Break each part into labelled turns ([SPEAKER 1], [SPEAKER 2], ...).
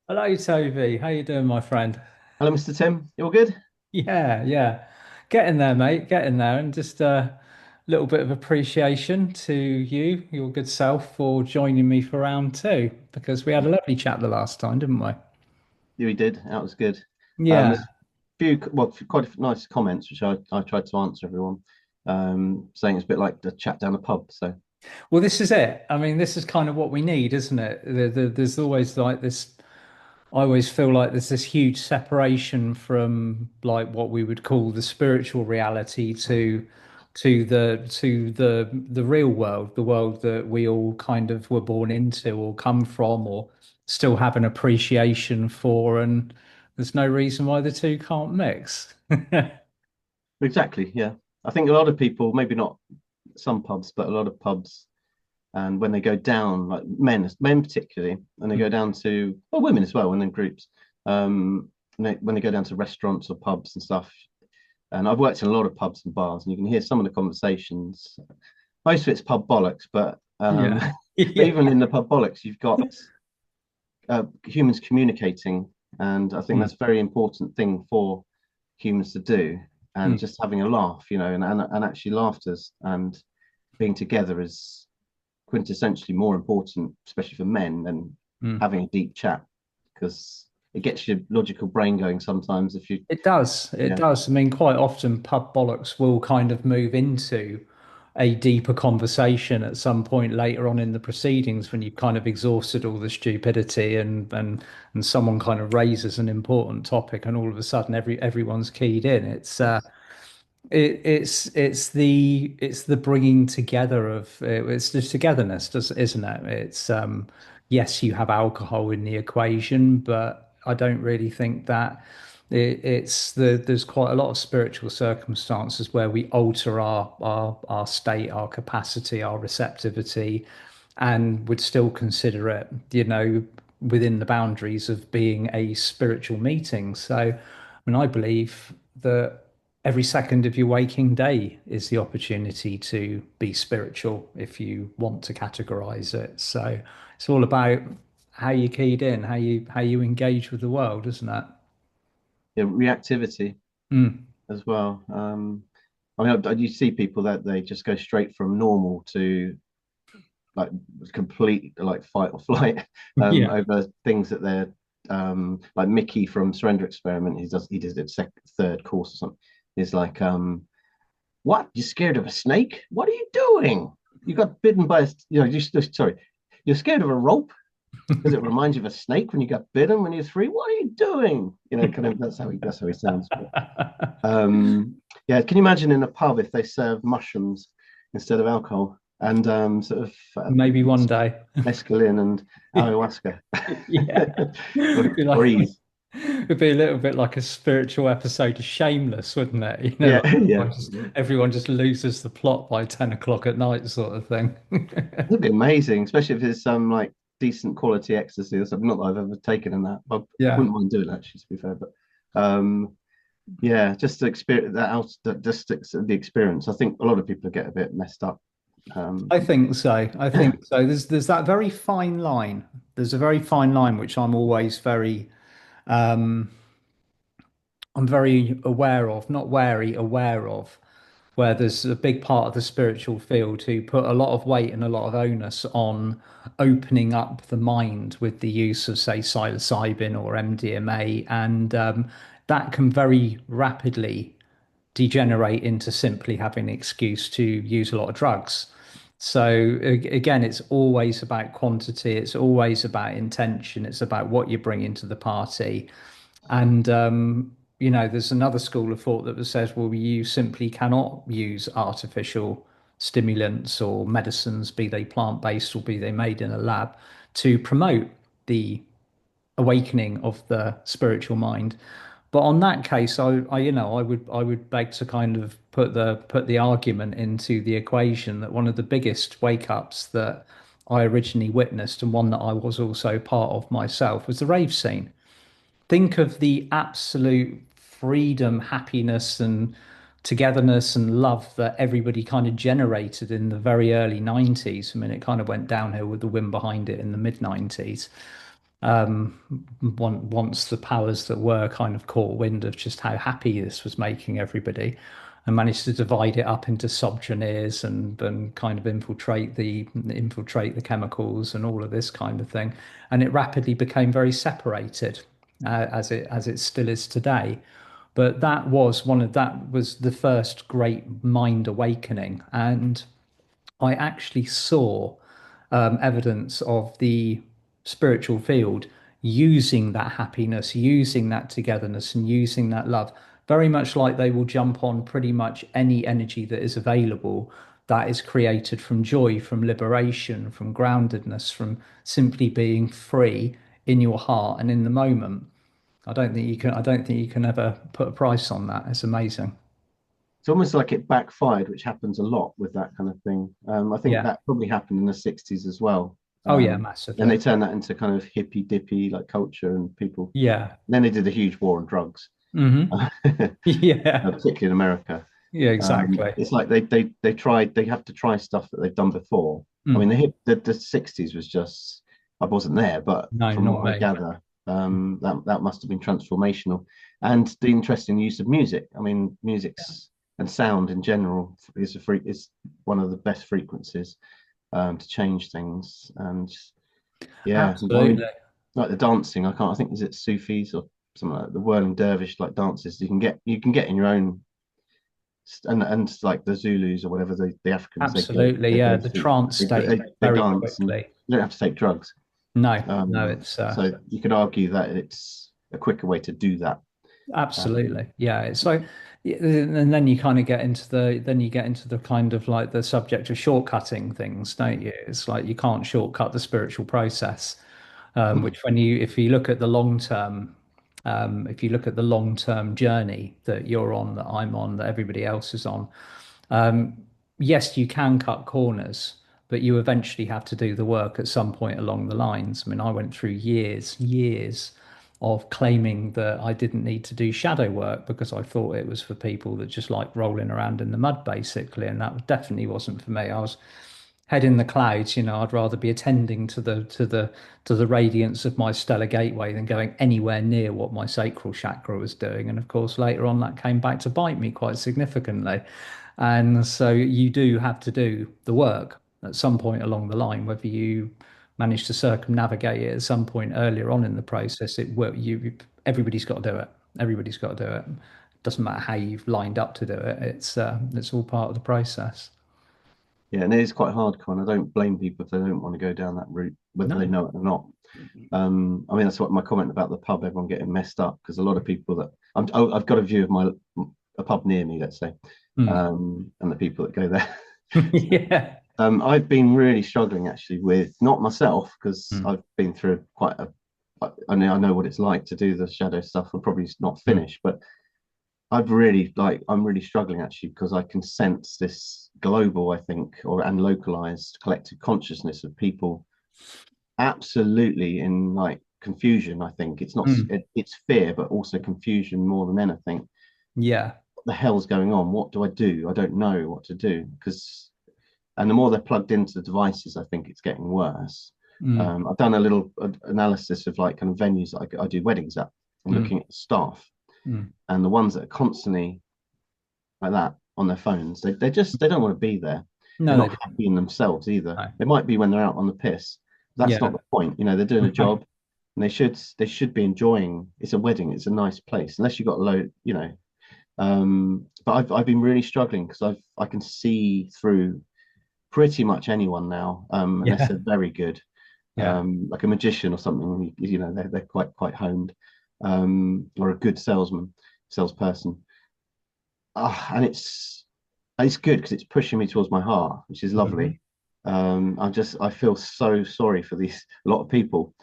[SPEAKER 1] Hello, Toby. How you doing, my friend?
[SPEAKER 2] Hello, Mr. Tim. You all good?
[SPEAKER 1] Yeah, yeah. Getting there, mate. Getting there. And just a little bit of appreciation to you, your good self, for joining me for round two, because we had a lovely chat the last time, didn't we?
[SPEAKER 2] Yeah, we did. That was good.
[SPEAKER 1] Yeah.
[SPEAKER 2] There's a quite a nice comments, which I tried to answer everyone, saying it's a bit like the chat down a pub. So
[SPEAKER 1] Well, this is it. I mean, this is kind of what we need, isn't it? There's always like this. I always feel like there's this huge separation from like what we would call the spiritual reality to the real world, the world that we all kind of were born into or come from or still have an appreciation for, and there's no reason why the two can't mix.
[SPEAKER 2] exactly, yeah. I think a lot of people, maybe not some pubs, but a lot of pubs, and when they go down, like men particularly, and they go down to, well, women as well, and in groups, when they go down to restaurants or pubs and stuff. And I've worked in a lot of pubs and bars, and you can hear some of the conversations. Most of it's pub bollocks, but
[SPEAKER 1] Yeah.
[SPEAKER 2] but
[SPEAKER 1] Yeah.
[SPEAKER 2] even in the pub bollocks, you've got humans communicating, and I think
[SPEAKER 1] Mm,
[SPEAKER 2] that's a very important thing for humans to do. And
[SPEAKER 1] mm,
[SPEAKER 2] just having a laugh, and actually laughters and being together is quintessentially more important, especially for men, than
[SPEAKER 1] mm.
[SPEAKER 2] having a deep chat because it gets your logical brain going sometimes. If you,
[SPEAKER 1] It does. It
[SPEAKER 2] yeah,
[SPEAKER 1] does. I mean, quite often pub bollocks will kind of move into a deeper conversation at some point later on in the proceedings when you've kind of exhausted all the stupidity and someone kind of raises an important topic and all of a sudden everyone's keyed in. It's the bringing together of it's the togetherness, isn't it? It's yes, you have alcohol in the equation, but I don't really think that there's quite a lot of spiritual circumstances where we alter our state, our capacity, our receptivity, and would still consider it, within the boundaries of being a spiritual meeting. So, I mean, I believe that every second of your waking day is the opportunity to be spiritual if you want to categorize it. So it's all about how you keyed in, how you engage with the world, isn't it?
[SPEAKER 2] yeah, reactivity
[SPEAKER 1] Mm.
[SPEAKER 2] as well. I mean, you see people that they just go straight from normal to like complete like fight or flight
[SPEAKER 1] Yeah.
[SPEAKER 2] over things that they're like Mickey from Surrender Experiment. He did it third course or something. He's like, what? You scared of a snake? What are you doing? You got bitten by a sorry, you're scared of a rope? Does it remind you of a snake when you got bitten when you're three? What are you doing? Kind of that's how he sounds. But yeah, can you imagine in a pub if they serve mushrooms instead of alcohol and sort of
[SPEAKER 1] Maybe one day.
[SPEAKER 2] mescaline and ayahuasca
[SPEAKER 1] Yeah.
[SPEAKER 2] or
[SPEAKER 1] It'd be like
[SPEAKER 2] breeze?
[SPEAKER 1] it'd be a little bit like a spiritual episode of Shameless, wouldn't it?
[SPEAKER 2] Yeah,
[SPEAKER 1] Like
[SPEAKER 2] yeah.
[SPEAKER 1] everyone just loses the plot by 10 o'clock at night, sort of thing.
[SPEAKER 2] It'd be amazing, especially if there's some like decent quality ecstasy or something. Not that I've ever taken in that, but I
[SPEAKER 1] Yeah.
[SPEAKER 2] wouldn't mind doing it actually, to be fair. But yeah, just to experience that out, just the experience. I think a lot of people get a bit messed up.
[SPEAKER 1] I think so. I think so. There's that very fine line. There's a very fine line which um I'm very aware of, not wary, aware of, where there's a big part of the spiritual field who put a lot of weight and a lot of onus on opening up the mind with the use of, say, psilocybin or MDMA, and that can very rapidly degenerate into simply having an excuse to use a lot of drugs. So again, it's always about quantity, it's always about intention, it's about what you bring into the party. And there's another school of thought that says, well, you simply cannot use artificial stimulants or medicines, be they plant-based or be they made in a lab, to promote the awakening of the spiritual mind. But on that case, I would beg to kind of put the argument into the equation that one of the biggest wake ups that I originally witnessed and one that I was also part of myself was the rave scene. Think of the absolute freedom, happiness, and togetherness and love that everybody kind of generated in the very early 90s. I mean, it kind of went downhill with the wind behind it in the mid 90s. um, once the powers that were kind of caught wind of just how happy this was making everybody, and managed to divide it up into subgenres and kind of infiltrate the chemicals and all of this kind of thing, and it rapidly became very separated, as it still is today. But that was the first great mind awakening, and I actually saw evidence of the spiritual field using that happiness, using that togetherness, and using that love, very much like they will jump on pretty much any energy that is available that is created from joy, from liberation, from groundedness, from simply being free in your heart and in the moment. I don't think you can ever put a price on that. It's amazing.
[SPEAKER 2] It's almost like it backfired, which happens a lot with that kind of thing. I think
[SPEAKER 1] Yeah.
[SPEAKER 2] that probably happened in the 60s as well.
[SPEAKER 1] Oh yeah,
[SPEAKER 2] And they
[SPEAKER 1] massively.
[SPEAKER 2] turned that into kind of hippy dippy like culture and people.
[SPEAKER 1] Yeah.
[SPEAKER 2] Then they did a huge war on drugs,
[SPEAKER 1] Hmm. Yeah.
[SPEAKER 2] particularly in America.
[SPEAKER 1] Yeah, exactly.
[SPEAKER 2] It's like they have to try stuff that they've done before. I mean,
[SPEAKER 1] Mm.
[SPEAKER 2] the 60s was just I wasn't there, but
[SPEAKER 1] No,
[SPEAKER 2] from
[SPEAKER 1] not
[SPEAKER 2] what I
[SPEAKER 1] me.
[SPEAKER 2] gather, that must have been transformational. And the interesting use of music. I mean, music's and sound in general is one of the best frequencies to change things. And yeah, I
[SPEAKER 1] Absolutely.
[SPEAKER 2] mean, like the dancing, I can't. I think is it Sufis or something like that, the whirling dervish like dances. You can get in your own and like the Zulus or whatever the Africans
[SPEAKER 1] Absolutely.
[SPEAKER 2] they
[SPEAKER 1] Yeah.
[SPEAKER 2] go
[SPEAKER 1] The
[SPEAKER 2] through
[SPEAKER 1] trance state
[SPEAKER 2] they
[SPEAKER 1] very
[SPEAKER 2] dance and
[SPEAKER 1] quickly.
[SPEAKER 2] you don't have to take drugs.
[SPEAKER 1] No, no, it's
[SPEAKER 2] So you could argue that it's a quicker way to do that. Um,
[SPEAKER 1] absolutely. Yeah. It's like, yeah, and then you kind of get into then you get into the kind of like the subject of shortcutting things, don't you? It's like you can't shortcut the spiritual process. Which when you if you look at the long term if you look at the long term journey that you're on, that I'm on, that everybody else is on, yes, you can cut corners, but you eventually have to do the work at some point along the lines. I mean, I went through years of claiming that I didn't need to do shadow work because I thought it was for people that just like rolling around in the mud, basically, and that definitely wasn't for me. I was head in the clouds, I'd rather be attending to the radiance of my stellar gateway than going anywhere near what my sacral chakra was doing. And of course, later on, that came back to bite me quite significantly. And so you do have to do the work at some point along the line, whether you manage to circumnavigate it at some point earlier on in the process. It will you everybody's got to do it. Everybody's got to do it. Doesn't matter how you've lined up to do it. It's all part of the process.
[SPEAKER 2] yeah, and it is quite hardcore, and I don't blame people if they don't want to go down that route, whether they
[SPEAKER 1] No.
[SPEAKER 2] know it or not. I mean, that's what my comment about the pub, everyone getting messed up, because a lot of people that I've got a view of a pub near me, let's say,
[SPEAKER 1] Hmm.
[SPEAKER 2] and the people that go there.
[SPEAKER 1] Yeah.
[SPEAKER 2] I've been really struggling actually with not myself because
[SPEAKER 1] Mm,
[SPEAKER 2] I've been through quite a. I know what it's like to do the shadow stuff. I'm probably not
[SPEAKER 1] mm,
[SPEAKER 2] finished, but I'm really struggling actually because I can sense this global, I think, and localized collective consciousness of people absolutely in like confusion. I think it's not
[SPEAKER 1] mm.
[SPEAKER 2] it's fear, but also confusion more than anything.
[SPEAKER 1] Yeah.
[SPEAKER 2] What the hell's going on? What do I do? I don't know what to do because and the more they're plugged into the devices, I think it's getting worse.
[SPEAKER 1] Mm,
[SPEAKER 2] I've done a little analysis of like kind of venues that I do weddings at. I'm
[SPEAKER 1] mm,
[SPEAKER 2] looking at the staff
[SPEAKER 1] mm.
[SPEAKER 2] and the ones that are constantly like that on their phones. They don't want to be there. They're
[SPEAKER 1] No, they
[SPEAKER 2] not
[SPEAKER 1] didn't.
[SPEAKER 2] happy in themselves either.
[SPEAKER 1] No.
[SPEAKER 2] They might be when they're out on the piss. That's not
[SPEAKER 1] Yeah.
[SPEAKER 2] the point. You know, they're doing a
[SPEAKER 1] No.
[SPEAKER 2] job and they should be enjoying. It's a wedding. It's a nice place. Unless you've got a load, you know. But I've been really struggling because I can see through pretty much anyone now, unless they're
[SPEAKER 1] Yeah.
[SPEAKER 2] very good,
[SPEAKER 1] Yeah.
[SPEAKER 2] like a magician or something. You know, they're quite honed, or a good salesperson. And it's good because it's pushing me towards my heart, which is
[SPEAKER 1] Hmm.
[SPEAKER 2] lovely. I feel so sorry for these a lot of people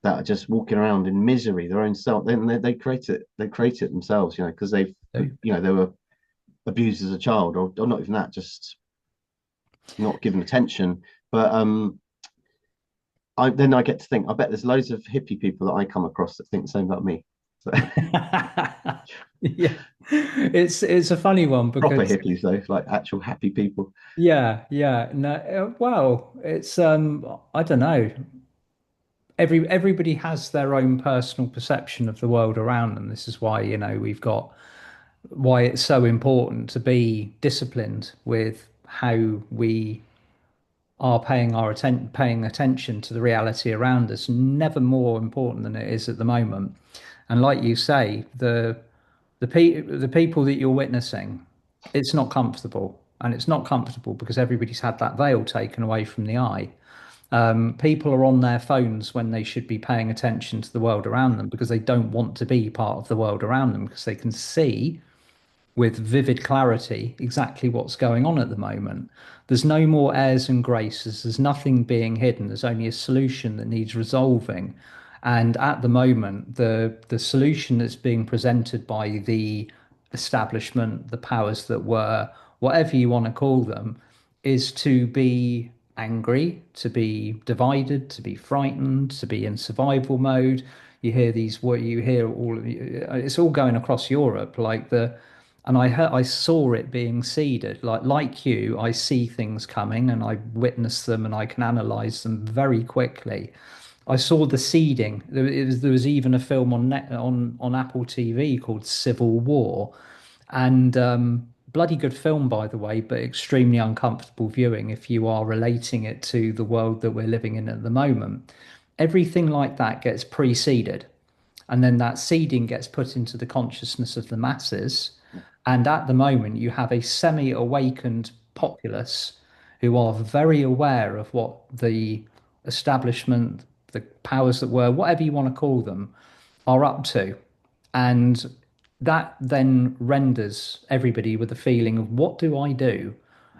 [SPEAKER 2] that are just walking around in misery, their own self. Then they create it themselves, you know, because
[SPEAKER 1] Do.
[SPEAKER 2] they were abused as a child, or not even that, just not given attention. But I get to think, I bet there's loads of hippie people that I come across that think the same about me. So,
[SPEAKER 1] Yeah. It's a funny one
[SPEAKER 2] proper
[SPEAKER 1] because
[SPEAKER 2] hippies though, like actual happy people.
[SPEAKER 1] yeah, yeah. No, well, it's I don't know. everybody has their own personal perception of the world around them. This is why, we've got why it's so important to be disciplined with how we are paying attention to the reality around us. Never more important than it is at the moment. And like you say, the people that you're witnessing, it's not comfortable. And it's not comfortable because everybody's had that veil taken away from the eye. People are on their phones when they should be paying attention to the world around them because they don't want to be part of the world around them because they can see with vivid clarity exactly what's going on at the moment. There's no more airs and graces. There's nothing being hidden. There's only a solution that needs resolving. And at the moment, the solution that's being presented by the establishment, the powers that were, whatever you want to call them, is to be angry, to be divided, to be frightened, to be in survival mode. You hear these, what you hear all, it's all going across Europe, and I saw it being seeded. Like you, I see things coming and I witness them and I can analyze them very quickly. I saw the seeding. There was even a film on Apple TV called Civil War, and bloody good film, by the way, but extremely uncomfortable viewing if you are relating it to the world that we're living in at the moment. Everything like that gets preceded, and then that seeding gets put into the consciousness of the masses. And at the moment, you have a semi-awakened populace who are very aware of what the establishment, the powers that were, whatever you want to call them, are up to. And that then renders everybody with a feeling of what do I do?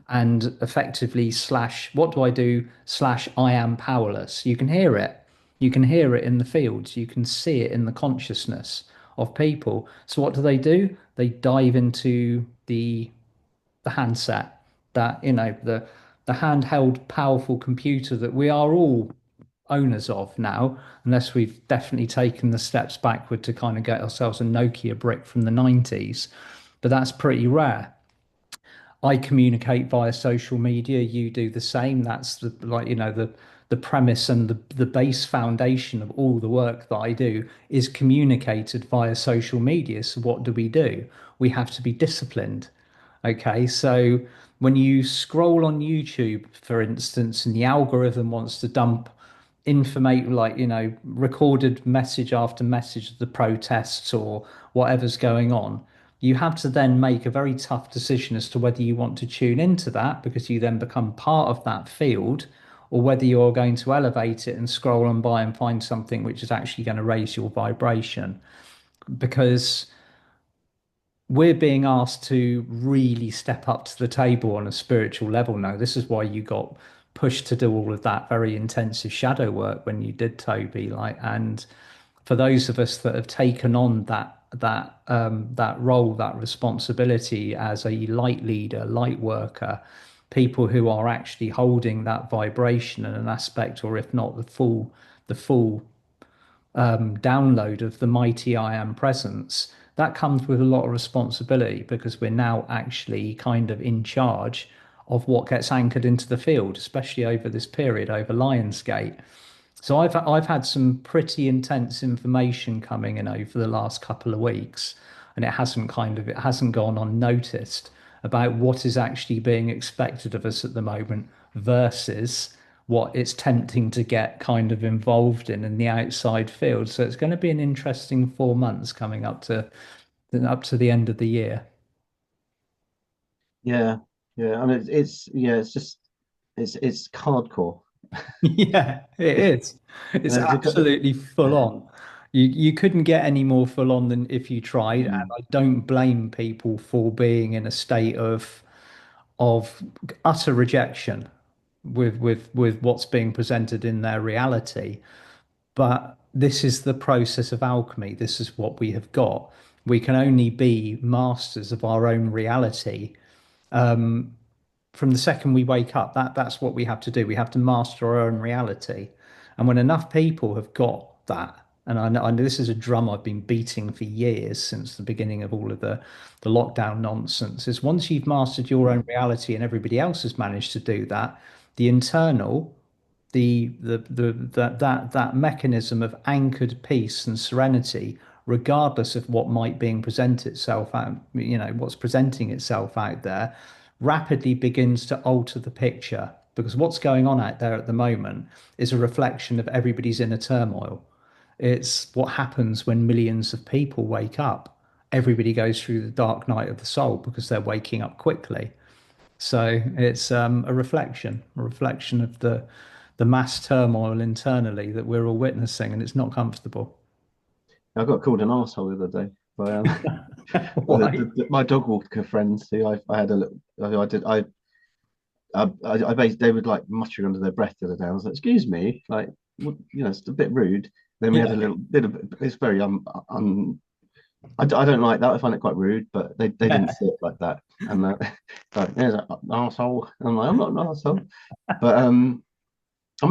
[SPEAKER 1] And effectively, slash, what do I do? Slash, I am powerless. You can hear it. You can hear it in the fields. You can see it in the consciousness of people. So what do? They dive into the handset, that, the handheld powerful computer that we are all owners of now, unless we've definitely taken the steps backward to kind of get ourselves a Nokia brick from the 90s. But that's pretty rare. I communicate via social media. You do the same. That's the premise and the base foundation of all the work that I do is communicated via social media. So what do? We have to be disciplined. Okay, so when you scroll on YouTube, for instance, and the algorithm wants to dump information like, recorded message after message of the protests or whatever's going on, you have to then make a very tough decision as to whether you want to tune into that because you then become part of that field, or whether you're going to elevate it and scroll on by and find something which is actually going to raise your vibration. Because we're being asked to really step up to the table on a spiritual level now. This is why you got pushed to do all of that very intensive shadow work when you did, Toby. And for those of us that have taken on that role, that responsibility as a light leader, light worker, people who are actually holding that vibration and an aspect, or if not the full download of the mighty I am presence, that comes with a lot of responsibility because we're now actually kind of in charge of what gets anchored into the field, especially over this period, over Lionsgate. So I've had some pretty intense information coming in over the last couple of weeks, and it hasn't gone unnoticed about what is actually being expected of us at the moment versus what it's tempting to get kind of involved in the outside field. So it's going to be an interesting 4 months coming up to the end of the year.
[SPEAKER 2] Yeah, yeah. I mean, it's just it's hardcore.
[SPEAKER 1] Yeah, it is.
[SPEAKER 2] You
[SPEAKER 1] It's
[SPEAKER 2] know,
[SPEAKER 1] absolutely full on. You couldn't get any more full on than if you tried, and
[SPEAKER 2] mm,
[SPEAKER 1] I don't blame people for being in a state of utter rejection with what's being presented in their reality. But this is the process of alchemy. This is what we have got. We can only be masters of our own reality from the second we wake up. That's what we have to do. We have to master our own reality. And when enough people have got that, and I know this is a drum I've been beating for years since the beginning of all of the lockdown nonsense, is once you've mastered your own reality and everybody else has managed to do that, the internal that mechanism of anchored peace and serenity, regardless of what might being present itself out, what's presenting itself out there, rapidly begins to alter the picture. Because what's going on out there at the moment is a reflection of everybody's inner turmoil. It's what happens when millions of people wake up. Everybody goes through the dark night of the soul because they're waking up quickly. So it's a reflection of the mass turmoil internally that we're all witnessing, and it's not comfortable.
[SPEAKER 2] I got called an arsehole the other day by
[SPEAKER 1] Why?
[SPEAKER 2] my dog walker friends who I had a little I did I basically they would like muttering under their breath the other day. I was like, excuse me, like it's a bit rude. Then we had a
[SPEAKER 1] Yeah.
[SPEAKER 2] little bit of it's very I don't like that. I find it quite rude, but they didn't
[SPEAKER 1] Yeah.
[SPEAKER 2] see it like that. And like, there's an arsehole. And I'm like, I'm not an arsehole. But I'm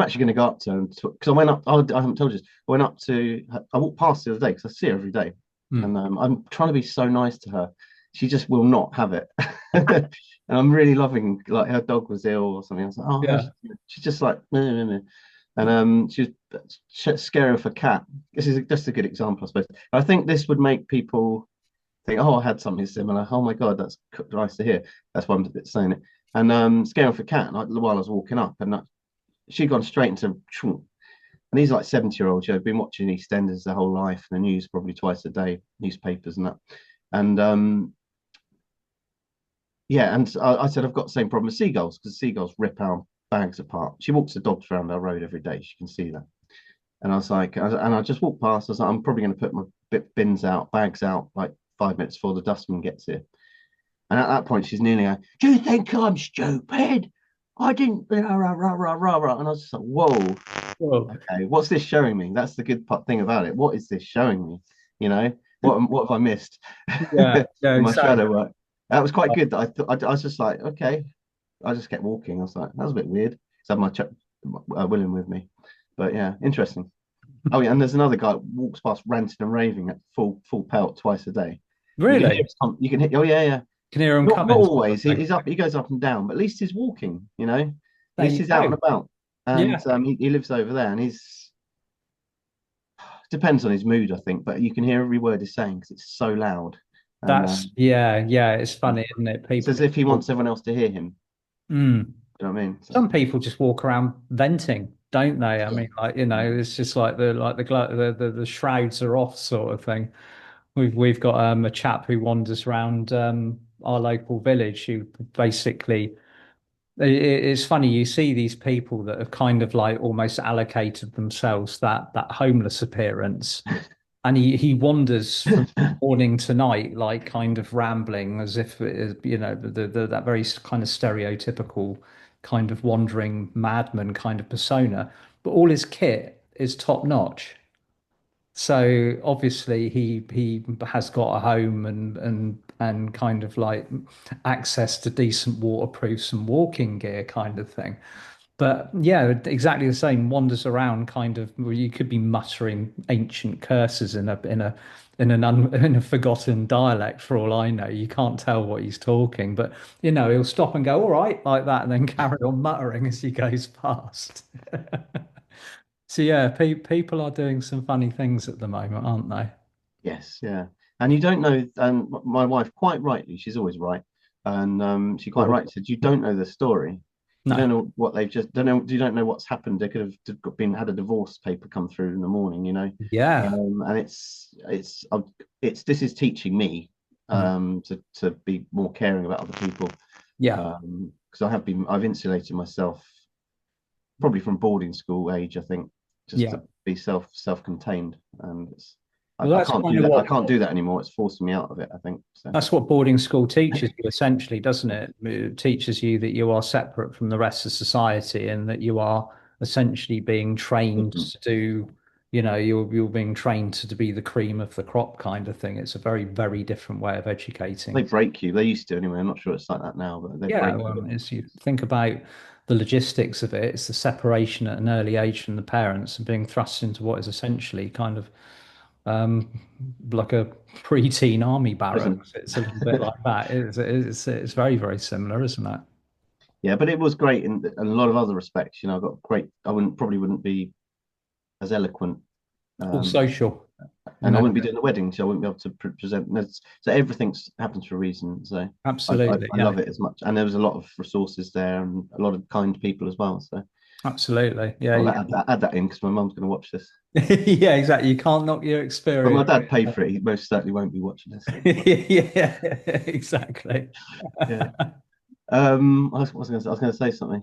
[SPEAKER 2] actually going to go up to her because I went up. I haven't told you this. I went up to. I walked past the other day because I see her every day,
[SPEAKER 1] Hmm.
[SPEAKER 2] and I'm trying to be so nice to her. She just will not have it, and I'm really loving. Like her dog was ill or something. I was like, oh,
[SPEAKER 1] Yeah.
[SPEAKER 2] she's just like, meh, meh, meh. And she was scaring of a cat. This is just a good example, I suppose. I think this would make people think, oh, I had something similar. Oh my god, that's nice to hear. That's why I'm saying it. And scaring of a cat. And while I was walking up, and she'd gone straight into and he's like 70-year-old, been watching EastEnders their whole life, the news probably twice a day, newspapers and that. And yeah, and I said I've got the same problem with seagulls because seagulls rip our bags apart. She walks the dogs around our road every day. She can see that. And I was like, and I just walked past. I was like, I'm probably going to put my bins out, bags out, like 5 minutes before the dustman gets here. And at that point, she's nearly like, do you think I'm stupid? I didn't, rah, rah, rah, rah, rah, rah. And I was just like, whoa,
[SPEAKER 1] Well,
[SPEAKER 2] okay, what's this showing me? That's the good thing about it. What is this showing me? You know, what have I missed
[SPEAKER 1] yeah, yeah,
[SPEAKER 2] in my
[SPEAKER 1] exactly.
[SPEAKER 2] shadow work? That was quite good. That I thought I was just like, okay. I just kept walking. I was like, that was a bit weird. So I had my William with me, but yeah, interesting. Oh yeah, and there's another guy who walks past ranting and raving at full pelt twice a day. You can hear
[SPEAKER 1] Really?
[SPEAKER 2] you can hear. Oh yeah, yeah.
[SPEAKER 1] Can hear them
[SPEAKER 2] Not
[SPEAKER 1] coming, sort of
[SPEAKER 2] always.
[SPEAKER 1] thing.
[SPEAKER 2] He's up. He goes up and down, but at least he's walking. At
[SPEAKER 1] There
[SPEAKER 2] least
[SPEAKER 1] you
[SPEAKER 2] he's out and
[SPEAKER 1] go.
[SPEAKER 2] about. And
[SPEAKER 1] Yeah.
[SPEAKER 2] he lives over there, and he's depends on his mood, I think. But you can hear every word he's saying because it's so loud, and
[SPEAKER 1] Yeah, yeah. It's funny, isn't it?
[SPEAKER 2] it's
[SPEAKER 1] People
[SPEAKER 2] as
[SPEAKER 1] just
[SPEAKER 2] if he
[SPEAKER 1] walk.
[SPEAKER 2] wants everyone else to hear him.
[SPEAKER 1] Mm.
[SPEAKER 2] You know what I mean? So
[SPEAKER 1] Some people just walk around venting, don't they? I
[SPEAKER 2] yeah,
[SPEAKER 1] mean, like, it's just like the shrouds are off sort of thing. We've got a chap who wanders around our local village who basically it's funny you see these people that have kind of like almost allocated themselves that homeless appearance, and he wanders from morning to night like kind of rambling as if it is, that very kind of stereotypical kind of wandering madman kind of persona, but all his kit is top notch. So obviously he has got a home and kind of like access to decent waterproofs and walking gear kind of thing. But yeah, exactly the same. Wanders around kind of where you could be muttering ancient curses in a forgotten dialect for all I know. You can't tell what he's talking, but he'll stop and go, all right, like that, and then carry on muttering as he goes past. So yeah, people are doing some funny things at the moment, aren't they?
[SPEAKER 2] yes, yeah. And you don't know, and my wife, quite rightly, she's always right. And she quite
[SPEAKER 1] Or
[SPEAKER 2] rightly said, you don't know the story. You
[SPEAKER 1] no.
[SPEAKER 2] don't know what they've just don't know. You don't know what's happened. They could have been had a divorce paper come through in the morning.
[SPEAKER 1] Yeah.
[SPEAKER 2] And it's this is teaching me
[SPEAKER 1] Mm.
[SPEAKER 2] to be more caring about other people.
[SPEAKER 1] Yeah.
[SPEAKER 2] Because I've insulated myself probably from boarding school age, I think, just
[SPEAKER 1] Yeah.
[SPEAKER 2] to be self-contained. And
[SPEAKER 1] Well,
[SPEAKER 2] I can't do that. I can't do that anymore. It's forcing me out of it, I think. So
[SPEAKER 1] that's what boarding school teaches you essentially, doesn't it? It teaches you that you are separate from the rest of society and that you are essentially being trained
[SPEAKER 2] different.
[SPEAKER 1] to do, you're being trained to be the cream of the crop kind of thing. It's a very, very different way of
[SPEAKER 2] They
[SPEAKER 1] educating.
[SPEAKER 2] break you. They used to anyway. I'm not sure it's like that now, but they
[SPEAKER 1] Yeah,
[SPEAKER 2] break
[SPEAKER 1] well,
[SPEAKER 2] you.
[SPEAKER 1] as you think about the logistics of it, it's the separation at an early age from the parents and being thrust into what is essentially kind of um, like a preteen army
[SPEAKER 2] Prison.
[SPEAKER 1] barracks. It's a little bit like that. It's very, very similar, isn't it?
[SPEAKER 2] Yeah, but it was great in a lot of other respects. I got great. I wouldn't be as eloquent,
[SPEAKER 1] All
[SPEAKER 2] um,
[SPEAKER 1] social.
[SPEAKER 2] and I
[SPEAKER 1] No,
[SPEAKER 2] wouldn't be doing the wedding, so I wouldn't be able to present. So everything's happens for a reason. So
[SPEAKER 1] absolutely.
[SPEAKER 2] I
[SPEAKER 1] Yeah,
[SPEAKER 2] love it as much, and there was a lot of resources there and a lot of kind people as well. So
[SPEAKER 1] absolutely. Yeah,
[SPEAKER 2] I'll
[SPEAKER 1] you,
[SPEAKER 2] add that in because my mum's going to watch this.
[SPEAKER 1] yeah, exactly. You can't knock your
[SPEAKER 2] But my
[SPEAKER 1] experience.
[SPEAKER 2] dad paid for it. He most certainly won't be watching this.
[SPEAKER 1] Yeah, exactly.
[SPEAKER 2] Yeah. I was going to say something.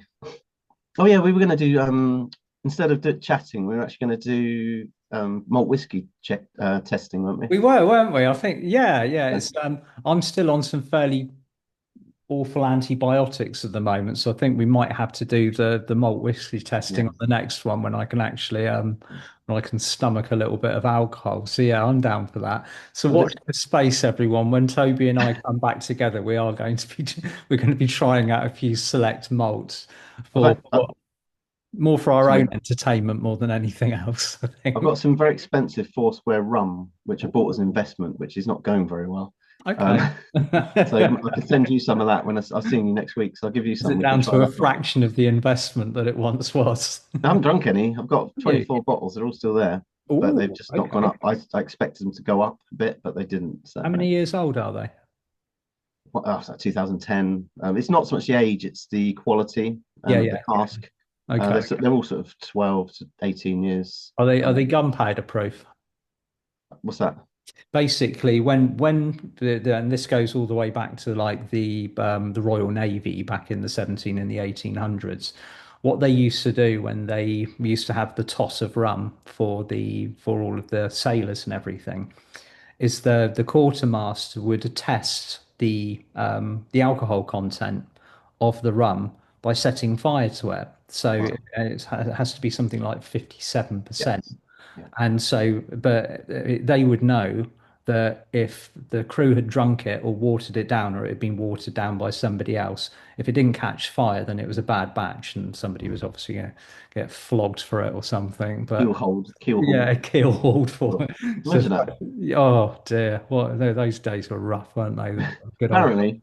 [SPEAKER 2] Oh yeah, we were going to do instead of chatting, we were actually going to do malt whiskey check testing, weren't we?
[SPEAKER 1] We were, weren't we? I think, yeah, yeah.
[SPEAKER 2] Yeah.
[SPEAKER 1] It's I'm still on some fairly awful antibiotics at the moment, so I think we might have to do the malt whiskey testing
[SPEAKER 2] Yeah.
[SPEAKER 1] on the next one when I can actually when I can stomach a little bit of alcohol. So yeah, I'm down for that. So
[SPEAKER 2] Well,
[SPEAKER 1] watch the space, everyone. When Toby and I come back together, we are going to be we're going to be trying out a few select malts
[SPEAKER 2] I've
[SPEAKER 1] for more for our
[SPEAKER 2] sorry,
[SPEAKER 1] own entertainment more than anything else, I
[SPEAKER 2] I've
[SPEAKER 1] think.
[SPEAKER 2] got some very expensive Foursquare rum, which I bought as an investment, which is not going very well. Um,
[SPEAKER 1] Okay.
[SPEAKER 2] so I can send you some of that when I'll see you next week. So I'll give you
[SPEAKER 1] Is
[SPEAKER 2] some.
[SPEAKER 1] it
[SPEAKER 2] We can
[SPEAKER 1] down
[SPEAKER 2] try
[SPEAKER 1] to a
[SPEAKER 2] that.
[SPEAKER 1] fraction of the investment that it once was?
[SPEAKER 2] I haven't drunk any. I've got
[SPEAKER 1] Yeah.
[SPEAKER 2] 24 bottles. They're all still there, but they've
[SPEAKER 1] Oh,
[SPEAKER 2] just not gone
[SPEAKER 1] okay.
[SPEAKER 2] up. I expected them to go up a bit, but they didn't. So
[SPEAKER 1] How many years old are they?
[SPEAKER 2] it's like 2010. It's not so much the age; it's the quality
[SPEAKER 1] Yeah,
[SPEAKER 2] and the
[SPEAKER 1] yeah, yeah.
[SPEAKER 2] cask.
[SPEAKER 1] Okay.
[SPEAKER 2] They're all sort of 12 to 18 years.
[SPEAKER 1] Are they gunpowder proof?
[SPEAKER 2] What's that?
[SPEAKER 1] Basically, when and this goes all the way back to like the Royal Navy back in the 17 and the 1800s. What they used to do when they used to have the toss of rum for all of the sailors and everything is the quartermaster would test the alcohol content of the rum by setting fire to it. So
[SPEAKER 2] Wow.
[SPEAKER 1] it has to be something like 57%.
[SPEAKER 2] Yes. Yeah.
[SPEAKER 1] And so, but they would know that if the crew had drunk it or watered it down, or it had been watered down by somebody else, if it didn't catch fire, then it was a bad batch, and somebody was obviously going to get flogged for it or something. But
[SPEAKER 2] Keel hold.
[SPEAKER 1] yeah, keel hauled for
[SPEAKER 2] Oh,
[SPEAKER 1] it. So,
[SPEAKER 2] imagine that.
[SPEAKER 1] oh dear, what those days were rough, weren't they? The good old.
[SPEAKER 2] Apparently,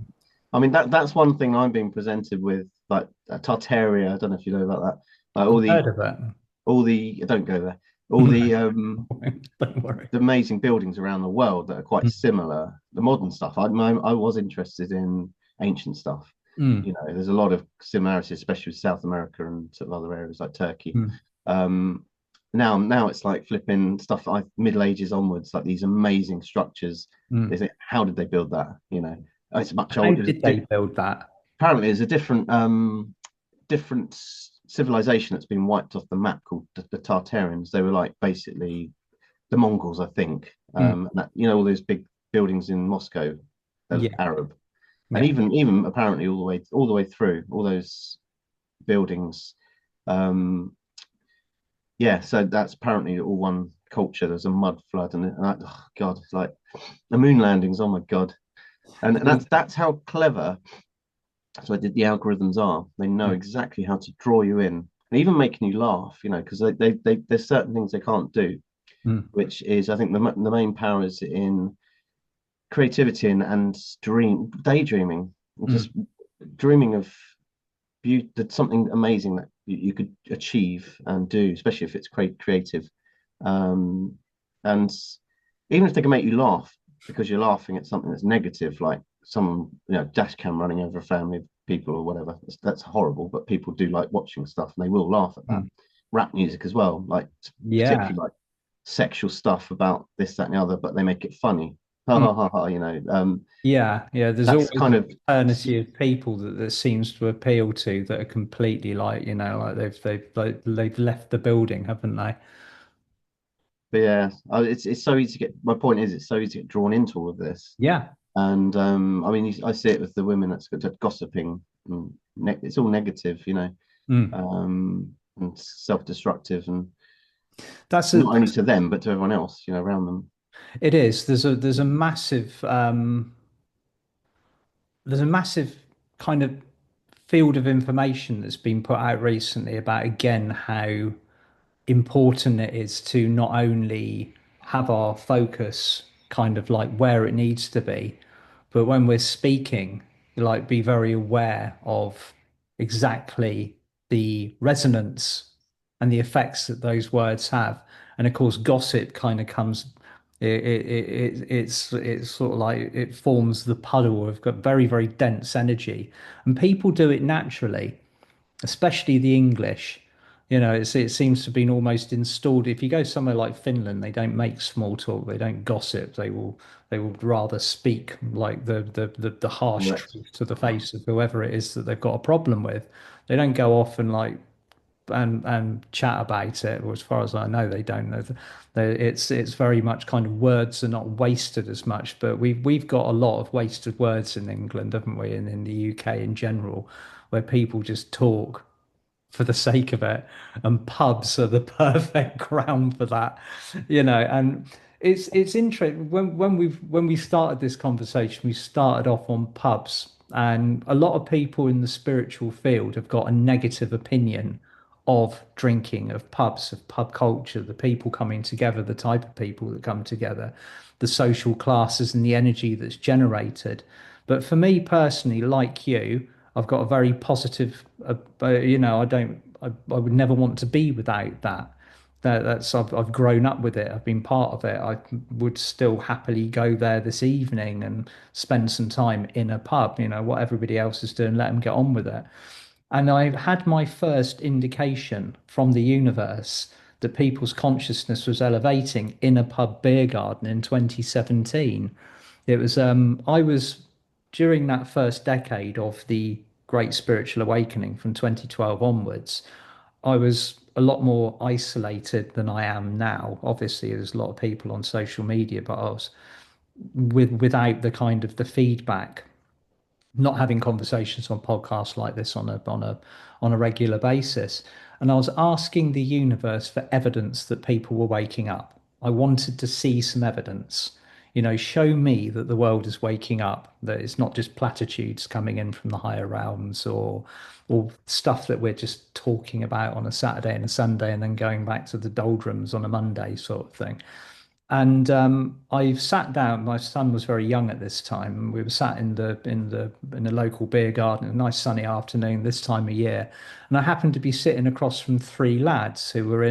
[SPEAKER 2] I mean that's one thing I'm being presented with, like Tartaria. I don't know if you know about that. Like
[SPEAKER 1] I've heard of it.
[SPEAKER 2] all the don't go there. All
[SPEAKER 1] Don't worry.
[SPEAKER 2] the amazing buildings around the world that are quite similar. The modern stuff. I was interested in ancient stuff.
[SPEAKER 1] Mm,
[SPEAKER 2] There's a lot of similarities, especially with South America and sort of other areas like Turkey.
[SPEAKER 1] mm,
[SPEAKER 2] Um, now it's like flipping stuff like Middle Ages onwards, like these amazing structures.
[SPEAKER 1] mm.
[SPEAKER 2] How did they build that? It's much
[SPEAKER 1] How
[SPEAKER 2] old.
[SPEAKER 1] did they build that?
[SPEAKER 2] Apparently, there's a different civilization that's been wiped off the map called the Tartarians. They were like basically the Mongols, I think.
[SPEAKER 1] Mm,
[SPEAKER 2] All those big buildings in Moscow, they're
[SPEAKER 1] yeah,
[SPEAKER 2] Arab, and
[SPEAKER 1] yeah.
[SPEAKER 2] even apparently all the way through all those buildings. Um, yeah, so that's apparently all one culture. There's a mud flood, oh God, it's like the moon landings. Oh my God, and that's how clever. So the algorithms are. They know
[SPEAKER 1] Mm,
[SPEAKER 2] exactly how to draw you in, and even making you laugh. Because there's certain things they can't do,
[SPEAKER 1] mm,
[SPEAKER 2] which is I think the main power is in creativity and daydreaming, just
[SPEAKER 1] mm,
[SPEAKER 2] dreaming of beauty, that's something amazing that you could achieve and do, especially if it's creative. Um, and even if they can make you laugh because you're laughing at something that's negative, like someone, dash cam running over a family of people or whatever, that's horrible. But people do like watching stuff and they will laugh at that.
[SPEAKER 1] mm.
[SPEAKER 2] Rap music as well, like
[SPEAKER 1] Yeah.
[SPEAKER 2] particularly like sexual stuff about this, that, and the other, but they make it funny. Ha
[SPEAKER 1] Mm.
[SPEAKER 2] ha ha ha.
[SPEAKER 1] Yeah, yeah. There's
[SPEAKER 2] That's
[SPEAKER 1] always
[SPEAKER 2] kind
[SPEAKER 1] a
[SPEAKER 2] of
[SPEAKER 1] fraternity of people that seems to appeal to that are completely like, like they've left the building, haven't they?
[SPEAKER 2] But yeah, it's so easy to get. My point is, it's so easy to get drawn into all of this,
[SPEAKER 1] Yeah.
[SPEAKER 2] and I mean, I see it with the women that's gossiping. It's all negative,
[SPEAKER 1] Mm.
[SPEAKER 2] and self-destructive, and
[SPEAKER 1] That's a
[SPEAKER 2] not only to them but to everyone else, around them.
[SPEAKER 1] it is. There's a massive kind of field of information that's been put out recently about again how important it is to not only have our focus kind of like where it needs to be, but when we're speaking, like be very aware of exactly the resonance and the effects that those words have. And of course, gossip kind of comes. It's sort of like it forms the puddle of got very, very dense energy, and people do it naturally, especially the English. It seems to have been almost installed. If you go somewhere like Finland, they don't make small talk, they don't gossip. They will rather speak like the harsh
[SPEAKER 2] Correct.
[SPEAKER 1] truth to the face of whoever it is that they've got a problem with. They don't go off and like and chat about it. Or as far as I know, they don't know. It's very much kind of words are not wasted as much, but we've got a lot of wasted words in England, haven't we? And in the UK in general, where people just talk for the sake of it, and pubs are the perfect ground for that, and it's interesting when we started this conversation, we started off on pubs, and a lot of people in the spiritual field have got a negative opinion of drinking, of pubs, of pub culture, the people coming together, the type of people that come together, the social classes and the energy that's generated. But for me personally, like you, I've got a very positive, I don't, I would never want to be without that. I've grown up with it. I've been part of it. I would still happily go there this evening and spend some time in a pub. What everybody else is doing, let them get on with it. And I've had my first indication from the universe that people's consciousness was elevating in a pub beer garden in 2017. I was during that first decade of the Great Spiritual Awakening from 2012 onwards, I was a lot more isolated than I am now. Obviously, there's a lot of people on social media, but I was without the kind of the feedback, not having conversations on podcasts like this on a regular basis. And I was asking the universe for evidence that people were waking up. I wanted to see some evidence. Show me that the world is waking up, that it's not just platitudes coming in from the higher realms or stuff that we're just talking about on a Saturday and a Sunday and then going back to the doldrums on a Monday sort of thing. And I've sat down. My son was very young at this time, and we were sat in the local beer garden, a nice sunny afternoon this time of year. And I happened to be sitting across from three lads who were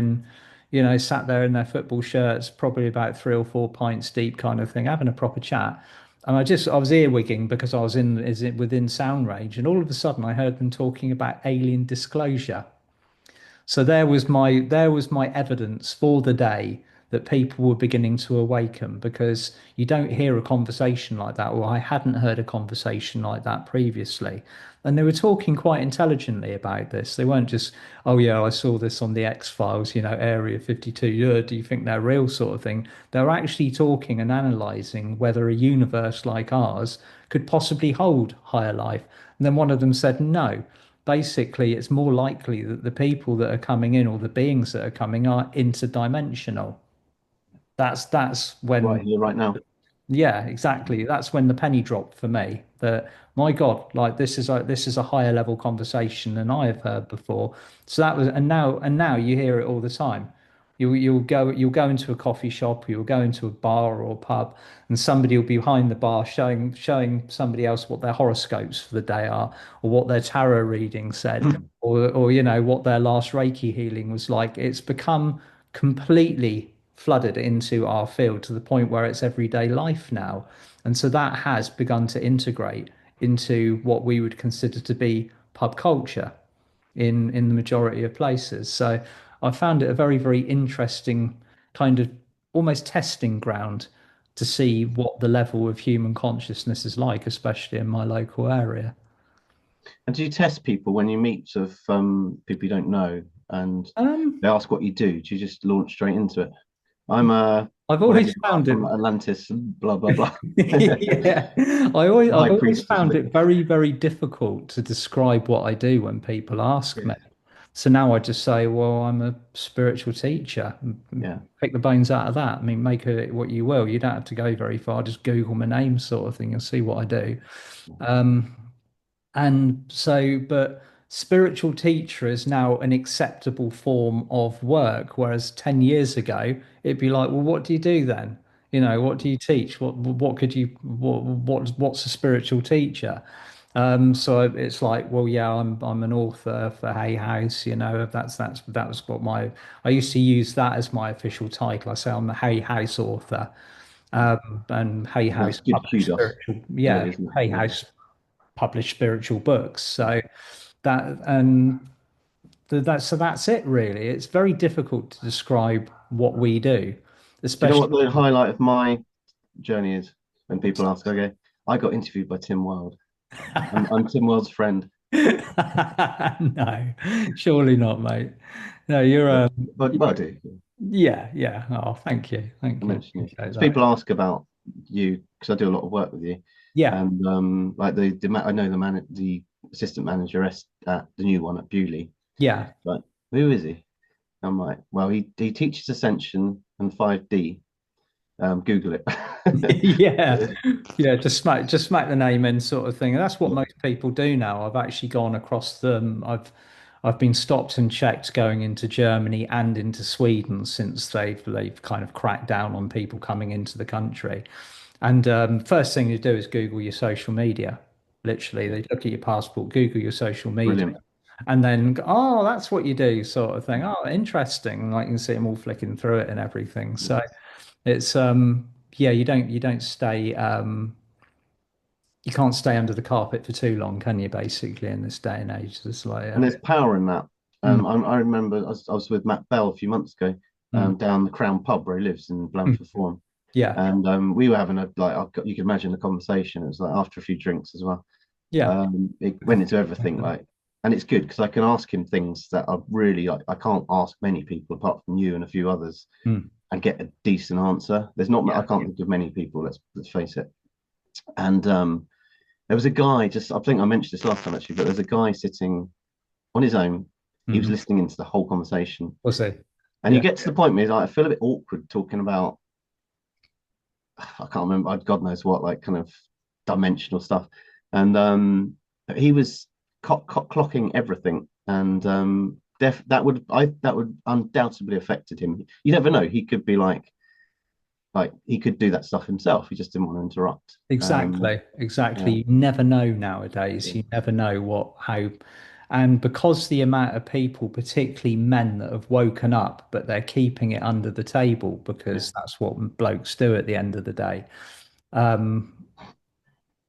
[SPEAKER 1] sat there in their football shirts, probably about 3 or 4 pints deep, kind of thing, having a proper chat. And I was earwigging because I was within sound range, and all of a sudden I heard them talking about alien disclosure. So there was my evidence for the day that people were beginning to awaken, because you don't hear a conversation like that, or I hadn't heard a conversation like that previously. And they were talking quite intelligently about this. They weren't just, oh yeah, I saw this on the X-Files, Area 52. Yeah, do you think they're real sort of thing? They're actually talking and analyzing whether a universe like ours could possibly hold higher life. And then one of them said no, basically it's more likely that the people that are coming in or the beings that are coming are interdimensional. That's
[SPEAKER 2] Right
[SPEAKER 1] when,
[SPEAKER 2] here, right now.
[SPEAKER 1] yeah, exactly. That's when the penny dropped for me. That my God, like this is a higher level conversation than I have heard before. So that was, and now you hear it all the time. You'll go into a coffee shop, you'll go into a bar or a pub, and somebody will be behind the bar showing somebody else what their horoscopes for the day are, or what their tarot reading said, or what their last Reiki healing was like. It's become completely flooded into our field to the point where it's everyday life now. And so that has begun to integrate into what we would consider to be pub culture in the majority of places. So I found it a very, very interesting kind of almost testing ground to see what the level of human consciousness is like, especially in my local area.
[SPEAKER 2] And do you test people when you meet sort of people you don't know and
[SPEAKER 1] Um,
[SPEAKER 2] they ask what you do? Do you just launch straight into it? I'm
[SPEAKER 1] I've
[SPEAKER 2] whatever
[SPEAKER 1] always
[SPEAKER 2] you are
[SPEAKER 1] found it.
[SPEAKER 2] from Atlantis, blah blah blah.
[SPEAKER 1] Yeah, I've
[SPEAKER 2] High
[SPEAKER 1] always
[SPEAKER 2] priestess
[SPEAKER 1] found
[SPEAKER 2] of it.
[SPEAKER 1] it very, very difficult to describe what I do when people ask me.
[SPEAKER 2] Yeah,
[SPEAKER 1] So now I just say, well, I'm a spiritual teacher.
[SPEAKER 2] yeah.
[SPEAKER 1] Pick the bones out of that. I mean, make of it what you will. You don't have to go very far. Just Google my name, sort of thing, and see what I do. Um, and so, but spiritual teacher is now an acceptable form of work, whereas 10 years ago, it'd be like, well, what do you do then? What do you teach? What could you what's a spiritual teacher? So it's like, well, yeah, I'm an author for Hay House, that was what my I used to use that as my official title. I say I'm the Hay House author, and Hay
[SPEAKER 2] That's
[SPEAKER 1] House
[SPEAKER 2] good
[SPEAKER 1] published
[SPEAKER 2] kudos,
[SPEAKER 1] spiritual,
[SPEAKER 2] really,
[SPEAKER 1] yeah,
[SPEAKER 2] isn't it?
[SPEAKER 1] Hay
[SPEAKER 2] Yeah.
[SPEAKER 1] House published spiritual books. So that and that's it really. It's very difficult to describe what we do,
[SPEAKER 2] Do you know
[SPEAKER 1] especially.
[SPEAKER 2] what the highlight of my journey is? When people ask, okay, I got interviewed by Tim Wilde. I'm Tim Wilde's friend.
[SPEAKER 1] No, surely not, mate. No, you're
[SPEAKER 2] But, but I do.
[SPEAKER 1] yeah, yeah. Oh,
[SPEAKER 2] I
[SPEAKER 1] thank you.
[SPEAKER 2] mention it.
[SPEAKER 1] Appreciate
[SPEAKER 2] So
[SPEAKER 1] that.
[SPEAKER 2] people ask about you because I do a lot of work with you,
[SPEAKER 1] Yeah,
[SPEAKER 2] and like I know the assistant manager at the new one at Bewley.
[SPEAKER 1] yeah.
[SPEAKER 2] But who is he? I'm like, well, he teaches Ascension and 5D. Google it.
[SPEAKER 1] Yeah, yeah, just smack the name in sort of thing. And that's what most people do now. I've actually gone across them. I've been stopped and checked going into Germany and into Sweden since they've kind of cracked down on people coming into the country. And first thing you do is Google your social media. Literally, they look at your passport, Google your social media,
[SPEAKER 2] Brilliant.
[SPEAKER 1] and then oh, that's what you do, sort of thing. Oh, interesting. Like you can see them all flicking through it and everything. So. It's yeah, you don't stay you can't stay under the carpet for too long, can you, basically, in this day and age? It's like
[SPEAKER 2] And there's power in that.
[SPEAKER 1] mm,
[SPEAKER 2] I remember I was with Matt Bell a few months ago
[SPEAKER 1] mm,
[SPEAKER 2] down the Crown Pub where he lives in
[SPEAKER 1] mm.
[SPEAKER 2] Blandford Forum.
[SPEAKER 1] Yeah,
[SPEAKER 2] And we were having a like you can imagine the conversation. It was like after a few drinks as well.
[SPEAKER 1] yeah.
[SPEAKER 2] It went into everything like, and it's good because I can ask him things that are really like I can't ask many people apart from you and a few others
[SPEAKER 1] Mm,
[SPEAKER 2] and get a decent answer. There's not I
[SPEAKER 1] yeah.
[SPEAKER 2] can't think of many people. Let's face it. And there was a guy. Just I think I mentioned this last time actually, but there's a guy sitting on his own. He was
[SPEAKER 1] Hmm.
[SPEAKER 2] listening into the whole conversation,
[SPEAKER 1] We'll see.
[SPEAKER 2] and you
[SPEAKER 1] Yeah,
[SPEAKER 2] get to the point where like, I feel a bit awkward talking about I can't remember, God knows what, like kind of dimensional stuff. And he was clocking everything, and that would undoubtedly affected him. You never know; he could be like he could do that stuff himself. He just didn't want to interrupt.
[SPEAKER 1] exactly, exactly.
[SPEAKER 2] Yeah,
[SPEAKER 1] You never know nowadays.
[SPEAKER 2] yeah,
[SPEAKER 1] You never know and because the amount of people, particularly men, that have woken up, but they're keeping it under the table
[SPEAKER 2] yeah.
[SPEAKER 1] because that's what blokes do at the end of the day. Um,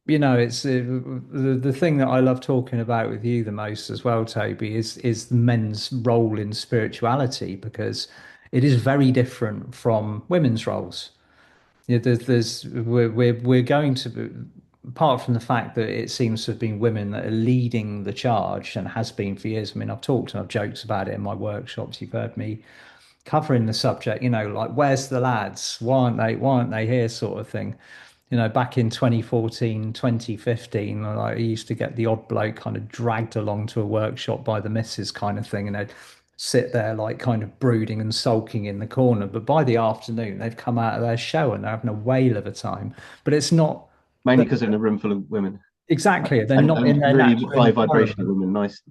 [SPEAKER 1] it's the thing that I love talking about with you the most as well, Toby, is men's role in spirituality because it is very different from women's roles. We're going to, apart from the fact that it seems to have been women that are leading the charge and has been for years. I mean, I've talked and I've joked about it in my workshops. You've heard me covering the subject, like where's the lads? Why aren't they here, sort of thing. Back in 2014, 2015, like, I used to get the odd bloke kind of dragged along to a workshop by the missus kind of thing, and they'd sit there like kind of brooding and sulking in the corner. But by the afternoon, they've come out of their show and they're having a whale of a time. But it's not
[SPEAKER 2] Mainly
[SPEAKER 1] that
[SPEAKER 2] because they're in a room full of women
[SPEAKER 1] exactly, they're not in
[SPEAKER 2] and
[SPEAKER 1] their
[SPEAKER 2] really
[SPEAKER 1] natural
[SPEAKER 2] high vibrational
[SPEAKER 1] environment.
[SPEAKER 2] women. Nice,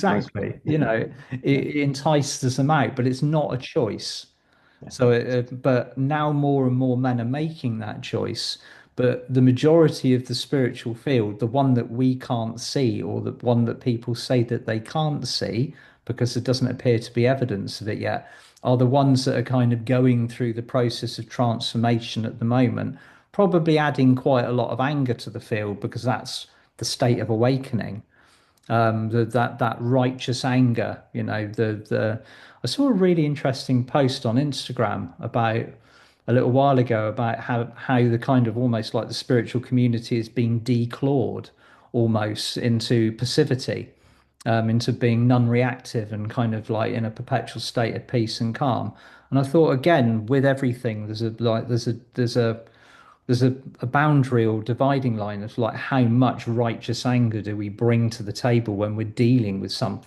[SPEAKER 2] nice women.
[SPEAKER 1] Exactly. It entices them out, but it's not a choice.
[SPEAKER 2] Yeah,
[SPEAKER 1] So, but now more and more men are making that choice. But the majority of the spiritual field, the one that we can't see, or the one that people say that they can't see because there doesn't appear to be evidence of it yet, are the ones that are kind of going through the process of transformation at the moment, probably adding quite a lot of anger to the field because that's the state of awakening, that righteous anger. The I saw a really interesting post on Instagram about a little while ago about how the kind of almost like the spiritual community is being declawed almost into passivity, into being non-reactive and kind of like in a perpetual state of peace and calm. And I thought again, with everything, there's a boundary or dividing line of like how much righteous anger do we bring to the table when we're dealing with some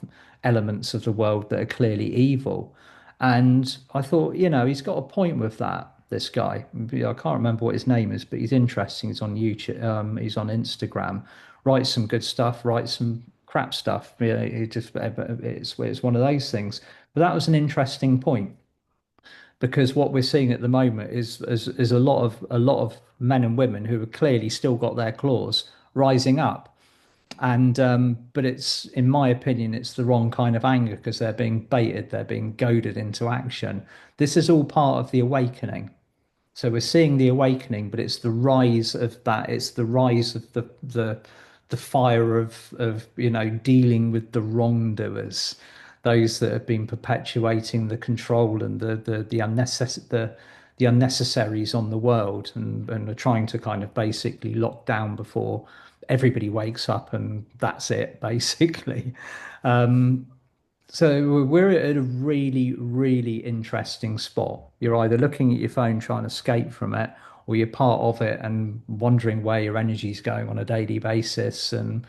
[SPEAKER 1] elements of the world that are clearly evil. And I thought, he's got a point with that, this guy. I can't remember what his name is, but he's interesting. He's on YouTube, he's on Instagram, writes some good stuff, writes some crap stuff. It's one of those things. But that was an interesting point because what we're seeing at the moment is a lot of men and women who have clearly still got their claws rising up. And but it's, in my opinion, it's the wrong kind of anger because they're being baited, they're being goaded into action. This is all part of the awakening. So we're seeing the awakening, but it's the rise of that. It's the rise of the fire of dealing with the wrongdoers, those that have been perpetuating the control and the unnecessaries on the world, and are trying to kind of basically lock down before everybody wakes up, and that's it basically. So we're at a really, really interesting spot. You're either looking at your phone trying to escape from it, or you're part of it and wondering where your energy is going on a daily basis. And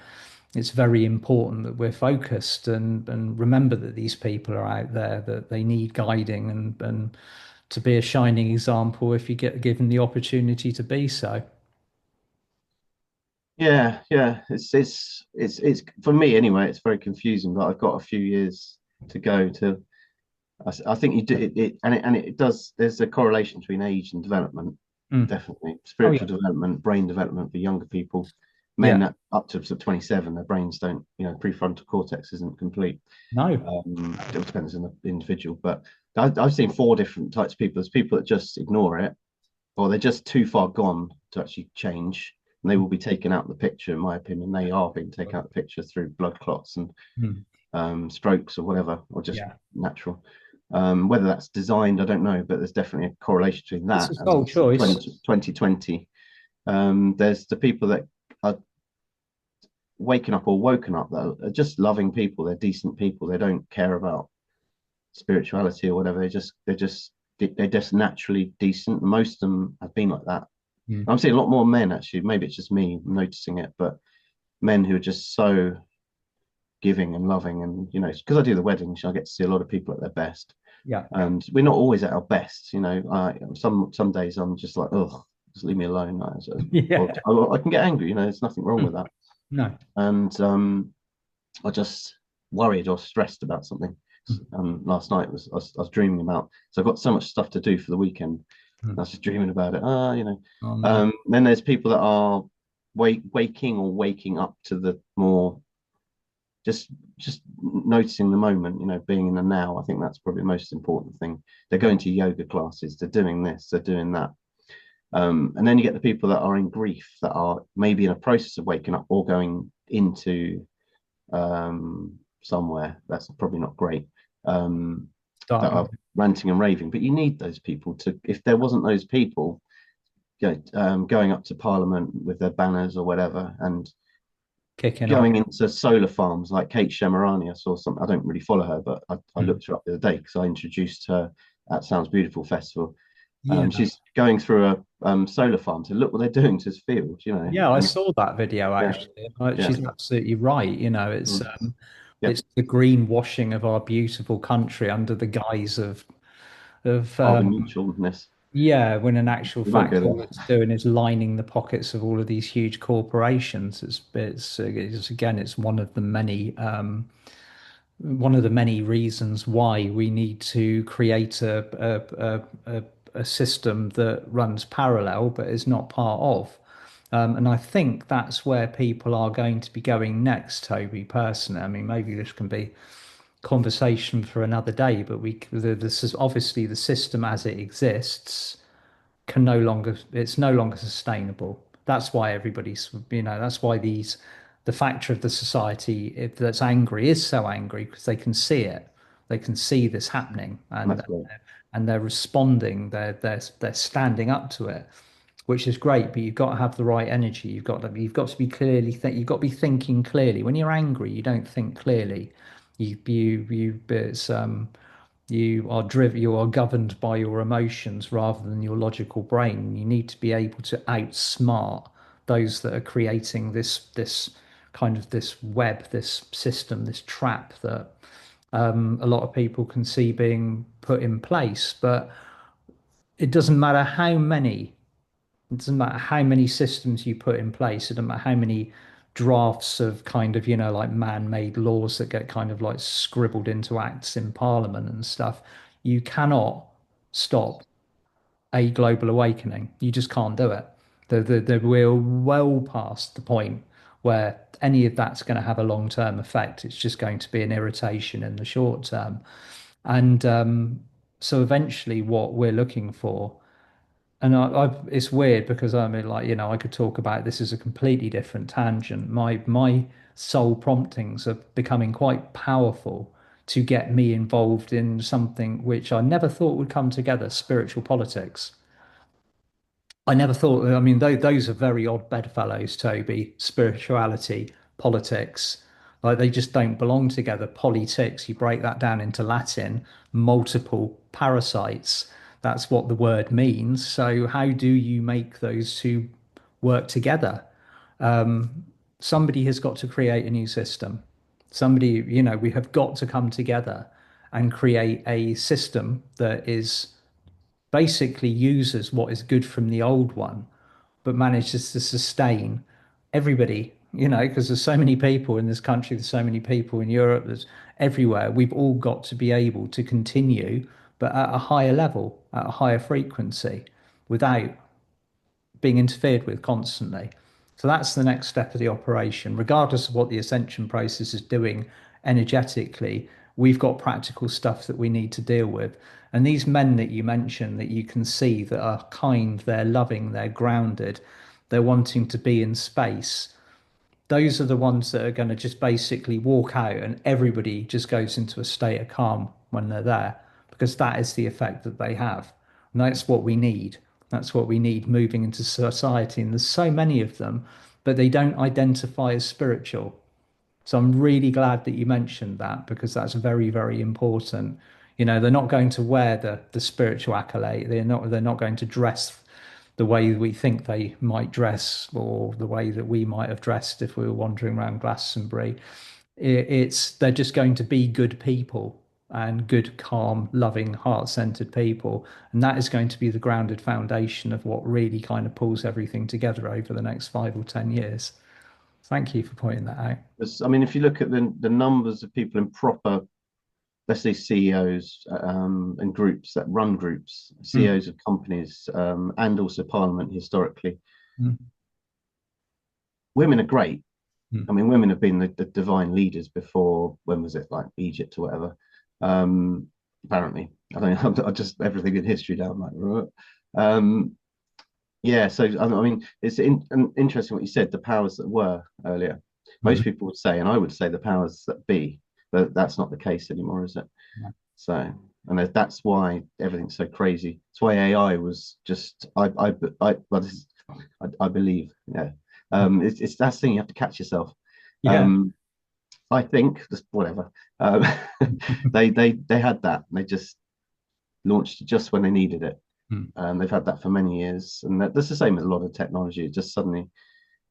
[SPEAKER 1] it's very important that we're focused and remember that these people are out there, that they need guiding, and to be a shining example if you get given the opportunity to be so.
[SPEAKER 2] Yeah, yeah. It's for me anyway. It's very confusing, but I've got a few years to go to. I think you do it does. There's a correlation between age and development,
[SPEAKER 1] Mm.
[SPEAKER 2] definitely.
[SPEAKER 1] Oh yeah,
[SPEAKER 2] Spiritual development, brain development for younger people. Men
[SPEAKER 1] yeah.
[SPEAKER 2] that up to sort of 27, their brains don't, prefrontal cortex isn't complete.
[SPEAKER 1] No.
[SPEAKER 2] It all depends on the individual, but I've seen four different types of people. There's people that just ignore it, or they're just too far gone to actually change, and they will be taken out of the picture. In my opinion, they are being taken out of the picture through blood clots and
[SPEAKER 1] Mm.
[SPEAKER 2] strokes or whatever, or just
[SPEAKER 1] Yeah.
[SPEAKER 2] natural. Whether that's designed, I don't know, but there's definitely a correlation between
[SPEAKER 1] It's a
[SPEAKER 2] that
[SPEAKER 1] sole
[SPEAKER 2] and
[SPEAKER 1] choice.
[SPEAKER 2] 2020. There's the people that are waking up or woken up that are just loving people. They're decent people. They don't care about spirituality or whatever. They're just naturally decent. Most of them have been like that.
[SPEAKER 1] Mm.
[SPEAKER 2] I'm seeing a lot more men actually. Maybe it's just me noticing it, but men who are just so giving and loving, and because I do the weddings, I get to see a lot of people at their best,
[SPEAKER 1] Yeah.
[SPEAKER 2] and we're not always at our best. Some days I'm just like, oh, just leave me alone.
[SPEAKER 1] Yeah.
[SPEAKER 2] I can get angry. There's nothing wrong with
[SPEAKER 1] Mm.
[SPEAKER 2] that,
[SPEAKER 1] No.
[SPEAKER 2] and I just worried or stressed about something.
[SPEAKER 1] Mm.
[SPEAKER 2] Last night I was dreaming about. So I've got so much stuff to do for the weekend. I
[SPEAKER 1] Mm.
[SPEAKER 2] was just dreaming about it.
[SPEAKER 1] Oh no.
[SPEAKER 2] Then there's people that are waking or waking up to the more just just noticing the moment. Being in the now. I think that's probably the most important thing. They're
[SPEAKER 1] Mm.
[SPEAKER 2] going to yoga classes. They're doing this. They're doing that. And then you get the people that are in grief, that are maybe in a process of waking up or going into somewhere that's probably not great, that
[SPEAKER 1] Starting
[SPEAKER 2] are ranting and raving. But you need those people to. If there wasn't those people, going up to Parliament with their banners or whatever, and
[SPEAKER 1] kicking off.
[SPEAKER 2] going into solar farms like Kate Shemirani. I saw some. I don't really follow her, but I
[SPEAKER 1] Mm.
[SPEAKER 2] looked her up the other day because I introduced her at Sounds Beautiful Festival.
[SPEAKER 1] Yeah.
[SPEAKER 2] She's going through a solar farm to look what they're doing to this field,
[SPEAKER 1] Yeah, I
[SPEAKER 2] and
[SPEAKER 1] saw that video
[SPEAKER 2] yeah,
[SPEAKER 1] actually.
[SPEAKER 2] yeah,
[SPEAKER 1] She's absolutely right.
[SPEAKER 2] mm, yeah,
[SPEAKER 1] It's the greenwashing of our beautiful country under the guise of
[SPEAKER 2] carbon neutralness.
[SPEAKER 1] yeah, when in actual
[SPEAKER 2] We won't
[SPEAKER 1] fact
[SPEAKER 2] go
[SPEAKER 1] all
[SPEAKER 2] there.
[SPEAKER 1] it's doing is lining the pockets of all of these huge corporations. It's again, it's one of the many reasons why we need to create a system that runs parallel but is not part of. And I think that's where people are going to be going next, Toby, personally. I mean, maybe this can be conversation for another day, but this is obviously the system as it exists can no longer, it's no longer sustainable. That's why that's why the factor of the society that's angry is so angry because they can see it. They can see this happening,
[SPEAKER 2] And
[SPEAKER 1] and
[SPEAKER 2] that's great.
[SPEAKER 1] they're responding. They're standing up to it, which is great. But you've got to have the right energy. You've got to be clearly you've got to be thinking clearly. When you're angry, you don't think clearly. It's you are driven, you are governed by your emotions rather than your logical brain. You need to be able to outsmart those that are creating this kind of this web, this system, this trap that a lot of people can see being put in place. But it doesn't matter how many it doesn't matter how many systems you put in place. It doesn't matter how many drafts of kind of, like man-made laws that get kind of like scribbled into acts in Parliament and stuff. You cannot stop a global awakening. You just can't do it. We're well past the point where any of that's going to have a long-term effect. It's just going to be an irritation in the short term. And so eventually what we're looking for, and it's weird because I mean, like, I could talk about this as a completely different tangent. My soul promptings are becoming quite powerful to get me involved in something which I never thought would come together, spiritual politics. I never thought, I mean, those are very odd bedfellows, Toby. Spirituality, politics, like they just don't belong together. Politics, you break that down into Latin, multiple parasites. That's what the word means. So, how do you make those two work together? Somebody has got to create a new system. Somebody, we have got to come together and create a system that is basically uses what is good from the old one, but manages to sustain everybody, because there's so many people in this country, there's so many people in Europe, there's everywhere. We've all got to be able to continue, but at a higher level, at a higher frequency, without being interfered with constantly. So that's the next step of the operation. Regardless of what the ascension process is doing energetically, we've got practical stuff that we need to deal with. And these men that you mentioned that you can see that are kind, they're loving, they're grounded, they're wanting to be in space, those are the ones that are going to just basically walk out and everybody just goes into a state of calm when they're there because that is the effect that they have. And that's what we need. That's what we need moving into society. And there's so many of them, but they don't identify as spiritual. So I'm really glad that you mentioned that because that's very, very important. They're not going to wear the spiritual accolade. They're not going to dress the way we think they might dress or the way that we might have dressed if we were wandering around Glastonbury. They're just going to be good people and good, calm, loving, heart-centered people. And that is going to be the grounded foundation of what really kind of pulls everything together over the next 5 or 10 years. Thank you for pointing that out.
[SPEAKER 2] I mean, if you look at the numbers of people in proper, let's say CEOs and groups that run groups,
[SPEAKER 1] Mm,
[SPEAKER 2] CEOs of companies, and also Parliament historically,
[SPEAKER 1] mm,
[SPEAKER 2] women are great.
[SPEAKER 1] mm.
[SPEAKER 2] I mean, women have been the divine leaders before. When was it, like Egypt or whatever? Apparently, I don't know. I just everything in history down like. Um, yeah, so I mean, it's interesting what you said. The powers that were earlier. Most
[SPEAKER 1] Mm.
[SPEAKER 2] people would say, and I would say, the powers that be, but that's not the case anymore, is it? So, and that's why everything's so crazy. That's why AI was just, well, I believe, yeah. It's that thing you have to catch yourself.
[SPEAKER 1] Yeah.
[SPEAKER 2] Um, I think just whatever. Um, they had that. And they just launched it just when they needed it.
[SPEAKER 1] Mm.
[SPEAKER 2] And they've had that for many years. And that's the same with a lot of technology. It just suddenly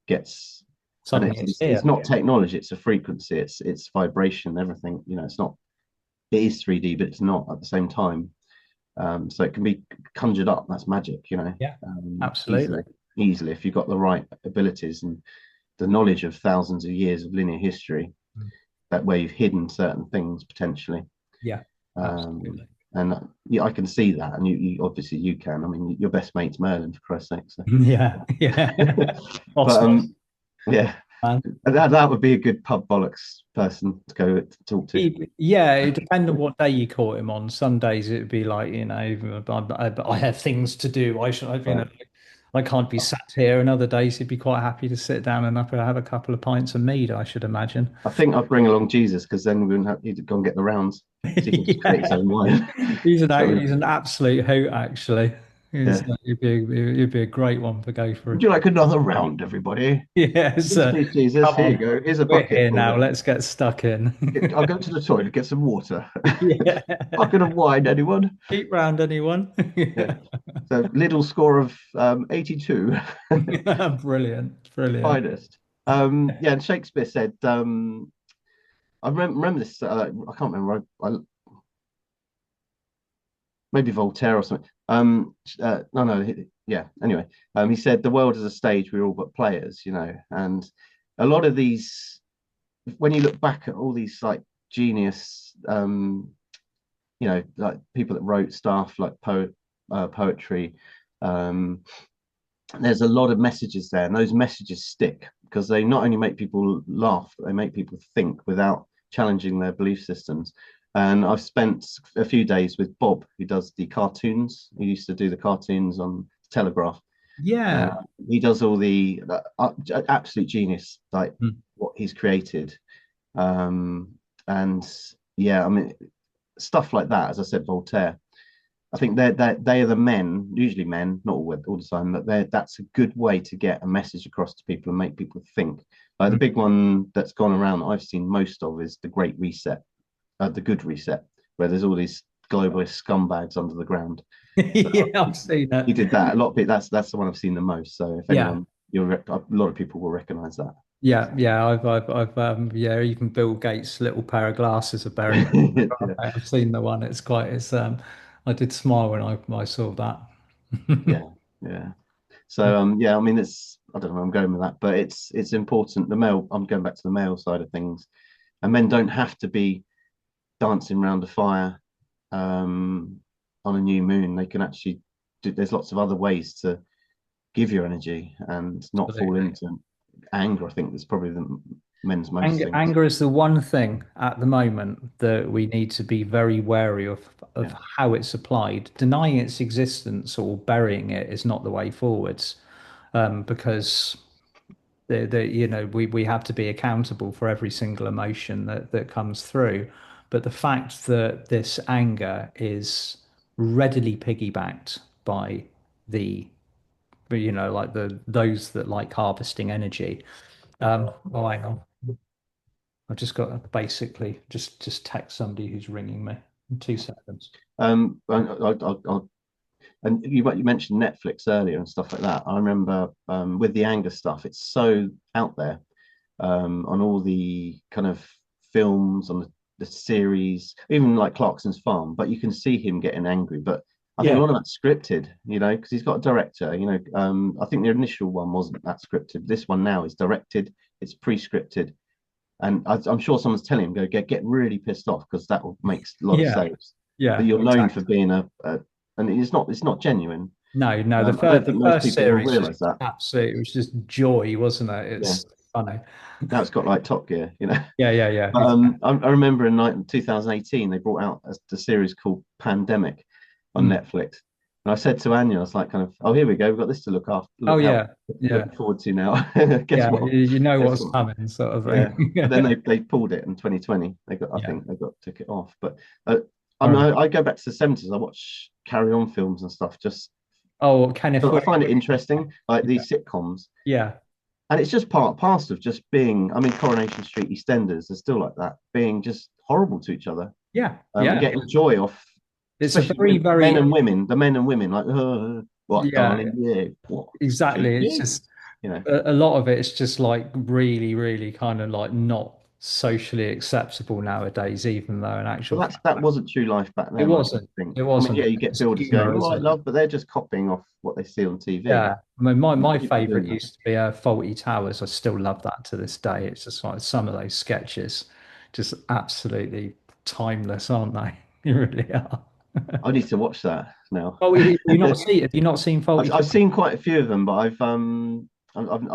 [SPEAKER 2] gets, and
[SPEAKER 1] Suddenly
[SPEAKER 2] it's
[SPEAKER 1] it's
[SPEAKER 2] it's,
[SPEAKER 1] here.
[SPEAKER 2] it's not technology. It's a frequency. It's vibration. Everything. It's not. It is 3D, but it's not at the same time. So it can be conjured up. That's magic.
[SPEAKER 1] Yeah,
[SPEAKER 2] Easily,
[SPEAKER 1] absolutely.
[SPEAKER 2] easily if you've got the right abilities and the knowledge of thousands of years of linear history,
[SPEAKER 1] Mm.
[SPEAKER 2] that where you've hidden certain things potentially.
[SPEAKER 1] Yeah,
[SPEAKER 2] Um,
[SPEAKER 1] absolutely.
[SPEAKER 2] and yeah, I can see that, and you obviously you can. I mean, your best mate's Merlin, for Christ's sake. So.
[SPEAKER 1] Yeah, yeah.
[SPEAKER 2] But
[SPEAKER 1] Osmo,
[SPEAKER 2] yeah,
[SPEAKER 1] man.
[SPEAKER 2] that would be a good pub bollocks person to go to talk to.
[SPEAKER 1] Yeah, it depends on what day you caught him on. Some days it would be like, I have things to do.
[SPEAKER 2] Yeah.
[SPEAKER 1] I can't be sat here. And other days he'd be quite happy to sit down and have a couple of pints of mead, I should imagine.
[SPEAKER 2] I think I'd bring along Jesus because then we wouldn't have he'd go and get the rounds. So he can just create his
[SPEAKER 1] Yeah,
[SPEAKER 2] own wine.
[SPEAKER 1] he's an absolute hoot, actually.
[SPEAKER 2] Yeah.
[SPEAKER 1] He'd be a great one to go for.
[SPEAKER 2] Would you like another round, everybody?
[SPEAKER 1] Yes,
[SPEAKER 2] Yes, please, Jesus.
[SPEAKER 1] come
[SPEAKER 2] Here you
[SPEAKER 1] on,
[SPEAKER 2] go. Here's a
[SPEAKER 1] we're
[SPEAKER 2] bucket
[SPEAKER 1] here
[SPEAKER 2] full.
[SPEAKER 1] now. Let's get stuck in.
[SPEAKER 2] I'll go to the toilet, get some water.
[SPEAKER 1] Yeah.
[SPEAKER 2] Bucket of wine, anyone?
[SPEAKER 1] Keep round, anyone?
[SPEAKER 2] Yeah. So little score of 82,
[SPEAKER 1] Brilliant, brilliant.
[SPEAKER 2] finest. Yeah, and Shakespeare said, I remember this, I can't remember, maybe Voltaire or something. No, no, yeah. Anyway, he said the world is a stage, we're all but players, and a lot of these, when you look back at all these like genius, like people that wrote stuff like poetry, um, there's a lot of messages there, and those messages stick because they not only make people laugh, but they make people think without challenging their belief systems. And I've spent a few days with Bob, who does the cartoons. He used to do the cartoons on Telegraph. Uh,
[SPEAKER 1] Yeah.
[SPEAKER 2] he does all the absolute genius, like
[SPEAKER 1] Mm.
[SPEAKER 2] what he's created. Um, and yeah, I mean, stuff like that. As I said, Voltaire. I think they are the men, usually men, not all the time, but that's a good way to get a message across to people and make people think. Like the
[SPEAKER 1] Mm.
[SPEAKER 2] big one that's gone around that I've seen most of is the Great Reset, the Good Reset, where there's all these globalist scumbags under the ground. So
[SPEAKER 1] Yeah, I've seen
[SPEAKER 2] he
[SPEAKER 1] it.
[SPEAKER 2] did that. A lot of people. That's the one I've seen the most. So if
[SPEAKER 1] Yeah.
[SPEAKER 2] anyone, a lot of people will recognize that.
[SPEAKER 1] Yeah, yeah, yeah, even Bill Gates' little pair of glasses are buried.
[SPEAKER 2] Yeah,
[SPEAKER 1] I've seen the one. I did smile when I saw that.
[SPEAKER 2] yeah, yeah. So yeah, I mean, it's I don't know where I'm going with that, but it's important. The male, I'm going back to the male side of things, and men don't have to be dancing around a fire um, on a new moon. They can actually there's lots of other ways to give your energy and not fall
[SPEAKER 1] Absolutely.
[SPEAKER 2] into anger. I think that's probably the men's most things.
[SPEAKER 1] Anger is the one thing at the moment that we need to be very wary of
[SPEAKER 2] Yeah,
[SPEAKER 1] how it's applied. Denying its existence or burying it is not the way forwards, because we have to be accountable for every single emotion that comes through. But the fact that this anger is readily piggybacked by the like those that like harvesting energy. Oh, hang on. I've just got to basically just text somebody who's ringing me in 2 seconds.
[SPEAKER 2] and you mentioned Netflix earlier and stuff like that. I remember with the anger stuff, it's so out there on all the kind of films, on the series, even like Clarkson's Farm. But you can see him getting angry. But I think a
[SPEAKER 1] Yeah,
[SPEAKER 2] lot of that's scripted, because he's got a director. I think the initial one wasn't that scripted. This one now is directed. It's pre-scripted, and I'm sure someone's telling him get really pissed off because that will make a lot of
[SPEAKER 1] yeah,
[SPEAKER 2] saves. But
[SPEAKER 1] yeah,
[SPEAKER 2] you're known for
[SPEAKER 1] exactly.
[SPEAKER 2] being and it's not genuine.
[SPEAKER 1] No, no,
[SPEAKER 2] I don't
[SPEAKER 1] the
[SPEAKER 2] think most
[SPEAKER 1] first
[SPEAKER 2] people will
[SPEAKER 1] series
[SPEAKER 2] realize
[SPEAKER 1] just
[SPEAKER 2] that.
[SPEAKER 1] absolutely, it was just joy, wasn't it?
[SPEAKER 2] Yeah.
[SPEAKER 1] It's funny.
[SPEAKER 2] Now it's got like Top Gear.
[SPEAKER 1] Yeah, yeah, yeah,
[SPEAKER 2] But
[SPEAKER 1] exactly.
[SPEAKER 2] I remember in 2018 they brought out the series called Pandemic on
[SPEAKER 1] Mm.
[SPEAKER 2] Netflix, and I said to Anya, I was like, kind of, oh, here we go, we've got this to
[SPEAKER 1] Oh
[SPEAKER 2] look out,
[SPEAKER 1] yeah, yeah,
[SPEAKER 2] look forward to now. Guess
[SPEAKER 1] yeah.
[SPEAKER 2] what?
[SPEAKER 1] You know
[SPEAKER 2] Guess
[SPEAKER 1] what's
[SPEAKER 2] what?
[SPEAKER 1] coming, sort of
[SPEAKER 2] Yeah.
[SPEAKER 1] thing.
[SPEAKER 2] But then they pulled it in 2020. I
[SPEAKER 1] Yeah.
[SPEAKER 2] think they took it off. But uh, I
[SPEAKER 1] I
[SPEAKER 2] mean,
[SPEAKER 1] remember.
[SPEAKER 2] I go back to the 70s. I watch Carry On films and stuff. Just
[SPEAKER 1] Oh, Kenneth
[SPEAKER 2] I
[SPEAKER 1] Wood.
[SPEAKER 2] find it interesting, like
[SPEAKER 1] Yeah,
[SPEAKER 2] these sitcoms.
[SPEAKER 1] yeah,
[SPEAKER 2] And it's just part past of just being, I mean, Coronation Street EastEnders are still like that, being just horrible to each other,
[SPEAKER 1] yeah,
[SPEAKER 2] and
[SPEAKER 1] yeah.
[SPEAKER 2] getting joy off,
[SPEAKER 1] It's a
[SPEAKER 2] especially
[SPEAKER 1] very,
[SPEAKER 2] men
[SPEAKER 1] very,
[SPEAKER 2] and women, the men and women, like, what,
[SPEAKER 1] yeah,
[SPEAKER 2] darling, yeah, what,
[SPEAKER 1] exactly. It's
[SPEAKER 2] cheeky,
[SPEAKER 1] just
[SPEAKER 2] you know.
[SPEAKER 1] a lot of it's just like really, really kind of like not socially acceptable nowadays, even though in
[SPEAKER 2] But
[SPEAKER 1] actual
[SPEAKER 2] that
[SPEAKER 1] fact
[SPEAKER 2] wasn't true life back
[SPEAKER 1] it
[SPEAKER 2] then, I don't
[SPEAKER 1] wasn't.
[SPEAKER 2] think.
[SPEAKER 1] It
[SPEAKER 2] I mean, yeah,
[SPEAKER 1] wasn't.
[SPEAKER 2] you get
[SPEAKER 1] It's
[SPEAKER 2] builders going,
[SPEAKER 1] humor,
[SPEAKER 2] oh, I
[SPEAKER 1] isn't it?
[SPEAKER 2] love, but they're just copying off what they see on TV.
[SPEAKER 1] Yeah. I mean, my
[SPEAKER 2] People
[SPEAKER 1] favorite
[SPEAKER 2] doing that.
[SPEAKER 1] used to be Faulty Towers. I still love that to this day. It's just like some of those sketches, just absolutely timeless, aren't they? They really are.
[SPEAKER 2] I need to watch that now.
[SPEAKER 1] Oh, have you not seen Faulty
[SPEAKER 2] I've
[SPEAKER 1] Towers?
[SPEAKER 2] seen quite a few of them, but I've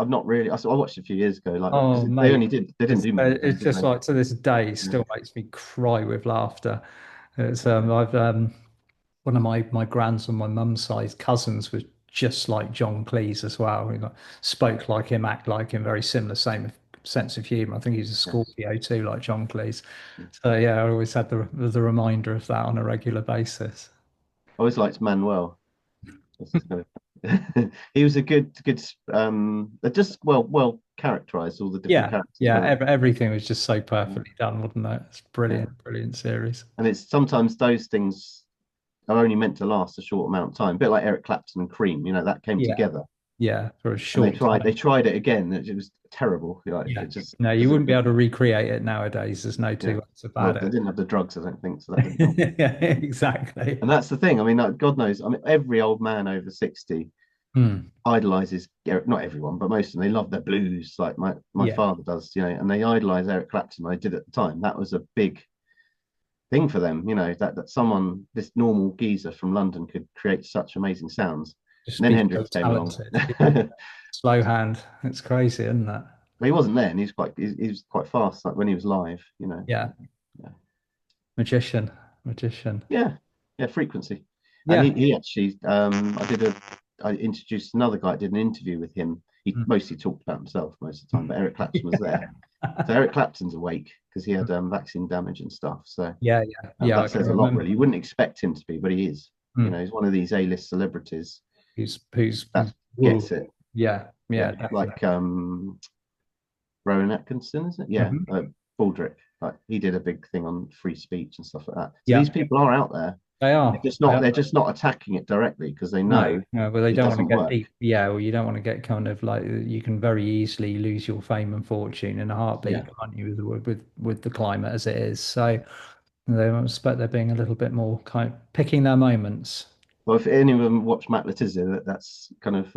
[SPEAKER 2] not really. I watched a few years ago, like because
[SPEAKER 1] Oh, mate,
[SPEAKER 2] they didn't do many of them,
[SPEAKER 1] it's
[SPEAKER 2] did
[SPEAKER 1] just
[SPEAKER 2] they?
[SPEAKER 1] like to this day
[SPEAKER 2] Yeah,
[SPEAKER 1] still makes me cry with laughter. It's
[SPEAKER 2] yeah,
[SPEAKER 1] I've one of my grands on my mum's side cousins was just like John Cleese as well. You know, spoke like him, act like him, very similar, same sense of humor. I think he's a
[SPEAKER 2] yes.
[SPEAKER 1] Scorpio too, like John Cleese.
[SPEAKER 2] Yeah.
[SPEAKER 1] So yeah, I always had the reminder of that on a regular basis.
[SPEAKER 2] I always liked Manuel. It's kind of- he was a good just well characterized all the different
[SPEAKER 1] Yeah,
[SPEAKER 2] characters,
[SPEAKER 1] yeah,
[SPEAKER 2] weren't
[SPEAKER 1] everything was just so
[SPEAKER 2] they?
[SPEAKER 1] perfectly done, wasn't it? It's
[SPEAKER 2] Yeah,
[SPEAKER 1] brilliant, brilliant series.
[SPEAKER 2] and it's sometimes those things are only meant to last a short amount of time, a bit like Eric Clapton and Cream. That came
[SPEAKER 1] Yeah,
[SPEAKER 2] together,
[SPEAKER 1] yeah, for a
[SPEAKER 2] and
[SPEAKER 1] short
[SPEAKER 2] they
[SPEAKER 1] time.
[SPEAKER 2] tried it again. It was terrible.
[SPEAKER 1] Yeah.
[SPEAKER 2] It just
[SPEAKER 1] No, you
[SPEAKER 2] because
[SPEAKER 1] wouldn't be able to recreate it nowadays. There's no two
[SPEAKER 2] yeah.
[SPEAKER 1] ways
[SPEAKER 2] Well,
[SPEAKER 1] about
[SPEAKER 2] they
[SPEAKER 1] it.
[SPEAKER 2] didn't have the drugs, I don't think, so that didn't help.
[SPEAKER 1] Yeah, exactly.
[SPEAKER 2] And that's the thing. I mean, like, God knows. I mean, every old man over 60
[SPEAKER 1] Hmm.
[SPEAKER 2] idolizes not everyone, but most of them. They love their blues, like my
[SPEAKER 1] Yeah.
[SPEAKER 2] father does. And they idolize Eric Clapton. I did at the time. That was a big thing for them. That someone, this normal geezer from London, could create such amazing sounds.
[SPEAKER 1] Just
[SPEAKER 2] And then
[SPEAKER 1] be so
[SPEAKER 2] Hendrix came along.
[SPEAKER 1] talented. Yeah. Slow hand. It's crazy, isn't it?
[SPEAKER 2] But he wasn't then. He was quite fast, like when he was live, you know.
[SPEAKER 1] Yeah,
[SPEAKER 2] Yeah,
[SPEAKER 1] magician, magician.
[SPEAKER 2] yeah, yeah, frequency. And
[SPEAKER 1] Yeah.
[SPEAKER 2] he actually, I introduced another guy. I did an interview with him. He
[SPEAKER 1] Mm.
[SPEAKER 2] mostly talked about himself most of the time, but Eric Clapton was there. So Eric Clapton's awake because he had vaccine damage and stuff. So
[SPEAKER 1] Yeah, yeah, yeah. I
[SPEAKER 2] that
[SPEAKER 1] can
[SPEAKER 2] says a lot,
[SPEAKER 1] remember.
[SPEAKER 2] really. You wouldn't expect him to be, but he is. You know,
[SPEAKER 1] Mm.
[SPEAKER 2] he's one of these A-list celebrities
[SPEAKER 1] Who's
[SPEAKER 2] that
[SPEAKER 1] ooh,
[SPEAKER 2] gets it.
[SPEAKER 1] yeah,
[SPEAKER 2] Yeah,
[SPEAKER 1] yeah, definitely.
[SPEAKER 2] like Rowan Atkinson, is it? Yeah,
[SPEAKER 1] Hmm.
[SPEAKER 2] Baldrick. Like he did a big thing on free speech and stuff like that. So
[SPEAKER 1] Yeah,
[SPEAKER 2] these people are out there.
[SPEAKER 1] they are. They are.
[SPEAKER 2] They're just not attacking it directly because they
[SPEAKER 1] No,
[SPEAKER 2] know
[SPEAKER 1] no, but they
[SPEAKER 2] it
[SPEAKER 1] don't want to
[SPEAKER 2] doesn't
[SPEAKER 1] get
[SPEAKER 2] work.
[SPEAKER 1] deep. Yeah, well, you don't want to get kind of like you can very easily lose your fame and fortune in a
[SPEAKER 2] Yeah.
[SPEAKER 1] heartbeat, can't you, with the climate as it is. So they I expect they're being a little bit more kind of picking their moments.
[SPEAKER 2] Well, if anyone watched Matt Letizia, that's kind of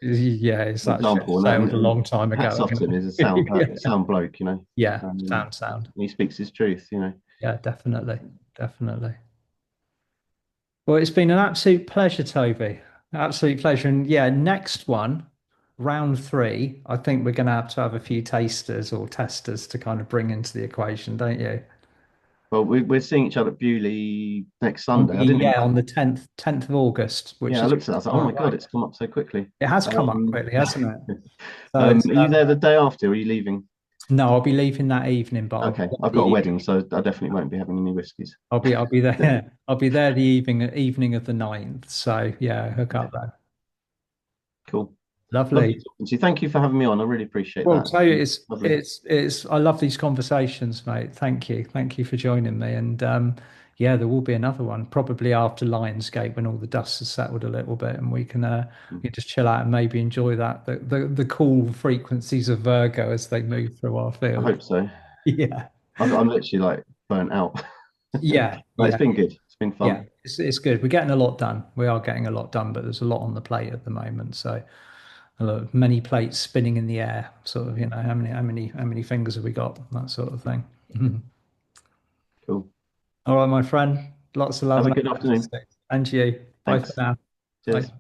[SPEAKER 1] Yeah, it's
[SPEAKER 2] an
[SPEAKER 1] that ship
[SPEAKER 2] example.
[SPEAKER 1] sailed a
[SPEAKER 2] And
[SPEAKER 1] long time
[SPEAKER 2] hats
[SPEAKER 1] ago, I
[SPEAKER 2] off to him.
[SPEAKER 1] think.
[SPEAKER 2] He's a
[SPEAKER 1] Yeah,
[SPEAKER 2] sound bloke, you know.
[SPEAKER 1] yeah,
[SPEAKER 2] Um,
[SPEAKER 1] sound.
[SPEAKER 2] he speaks his truth, you know.
[SPEAKER 1] Yeah, definitely, definitely. Well, it's been an absolute pleasure, Toby. Absolute pleasure. And yeah, next one, round three, I think we're going to have a few tasters or testers to kind of bring into the equation, don't you?
[SPEAKER 2] Well, we're seeing each other at Bewley next
[SPEAKER 1] On
[SPEAKER 2] Sunday.
[SPEAKER 1] the
[SPEAKER 2] I didn't even.
[SPEAKER 1] yeah, on the 10th of August, which
[SPEAKER 2] Yeah, I
[SPEAKER 1] is
[SPEAKER 2] looked at that. I was like, oh
[SPEAKER 1] far
[SPEAKER 2] my god,
[SPEAKER 1] away.
[SPEAKER 2] it's come up so quickly.
[SPEAKER 1] It has come up
[SPEAKER 2] Um,
[SPEAKER 1] quickly, hasn't it? So it's
[SPEAKER 2] are you there the day after? Or are you leaving?
[SPEAKER 1] no, I'll be leaving that evening, but I'll be
[SPEAKER 2] Okay,
[SPEAKER 1] there
[SPEAKER 2] I've
[SPEAKER 1] the
[SPEAKER 2] got a
[SPEAKER 1] evening.
[SPEAKER 2] wedding, so I definitely won't be having any whiskies.
[SPEAKER 1] I'll be there. I'll be there the evening of the 9th. So yeah, hook
[SPEAKER 2] Yeah,
[SPEAKER 1] up then.
[SPEAKER 2] cool. Lovely
[SPEAKER 1] Lovely.
[SPEAKER 2] talking to you. Thank you for having me on. I really appreciate
[SPEAKER 1] Well,
[SPEAKER 2] that.
[SPEAKER 1] tell you, it's
[SPEAKER 2] Lovely.
[SPEAKER 1] it's it's. I love these conversations, mate. Thank you for joining me. And yeah, there will be another one probably after Lionsgate when all the dust has settled a little bit, and we can just chill out and maybe enjoy that the cool frequencies of Virgo as they move through our
[SPEAKER 2] I
[SPEAKER 1] field.
[SPEAKER 2] hope so.
[SPEAKER 1] Yeah,
[SPEAKER 2] I'm literally like burnt out.
[SPEAKER 1] yeah,
[SPEAKER 2] But it's
[SPEAKER 1] yeah,
[SPEAKER 2] been good. It's been
[SPEAKER 1] yeah.
[SPEAKER 2] fun.
[SPEAKER 1] It's good. We're getting a lot done. We are getting a lot done, but there's a lot on the plate at the moment. So a lot of many plates spinning in the air, sort of, how many fingers have we got? That sort of thing.
[SPEAKER 2] Cool.
[SPEAKER 1] All right, my friend. Lots of love
[SPEAKER 2] Have a
[SPEAKER 1] and
[SPEAKER 2] good afternoon.
[SPEAKER 1] affection. And you. Bye for
[SPEAKER 2] Thanks.
[SPEAKER 1] now. Bye.
[SPEAKER 2] Cheers.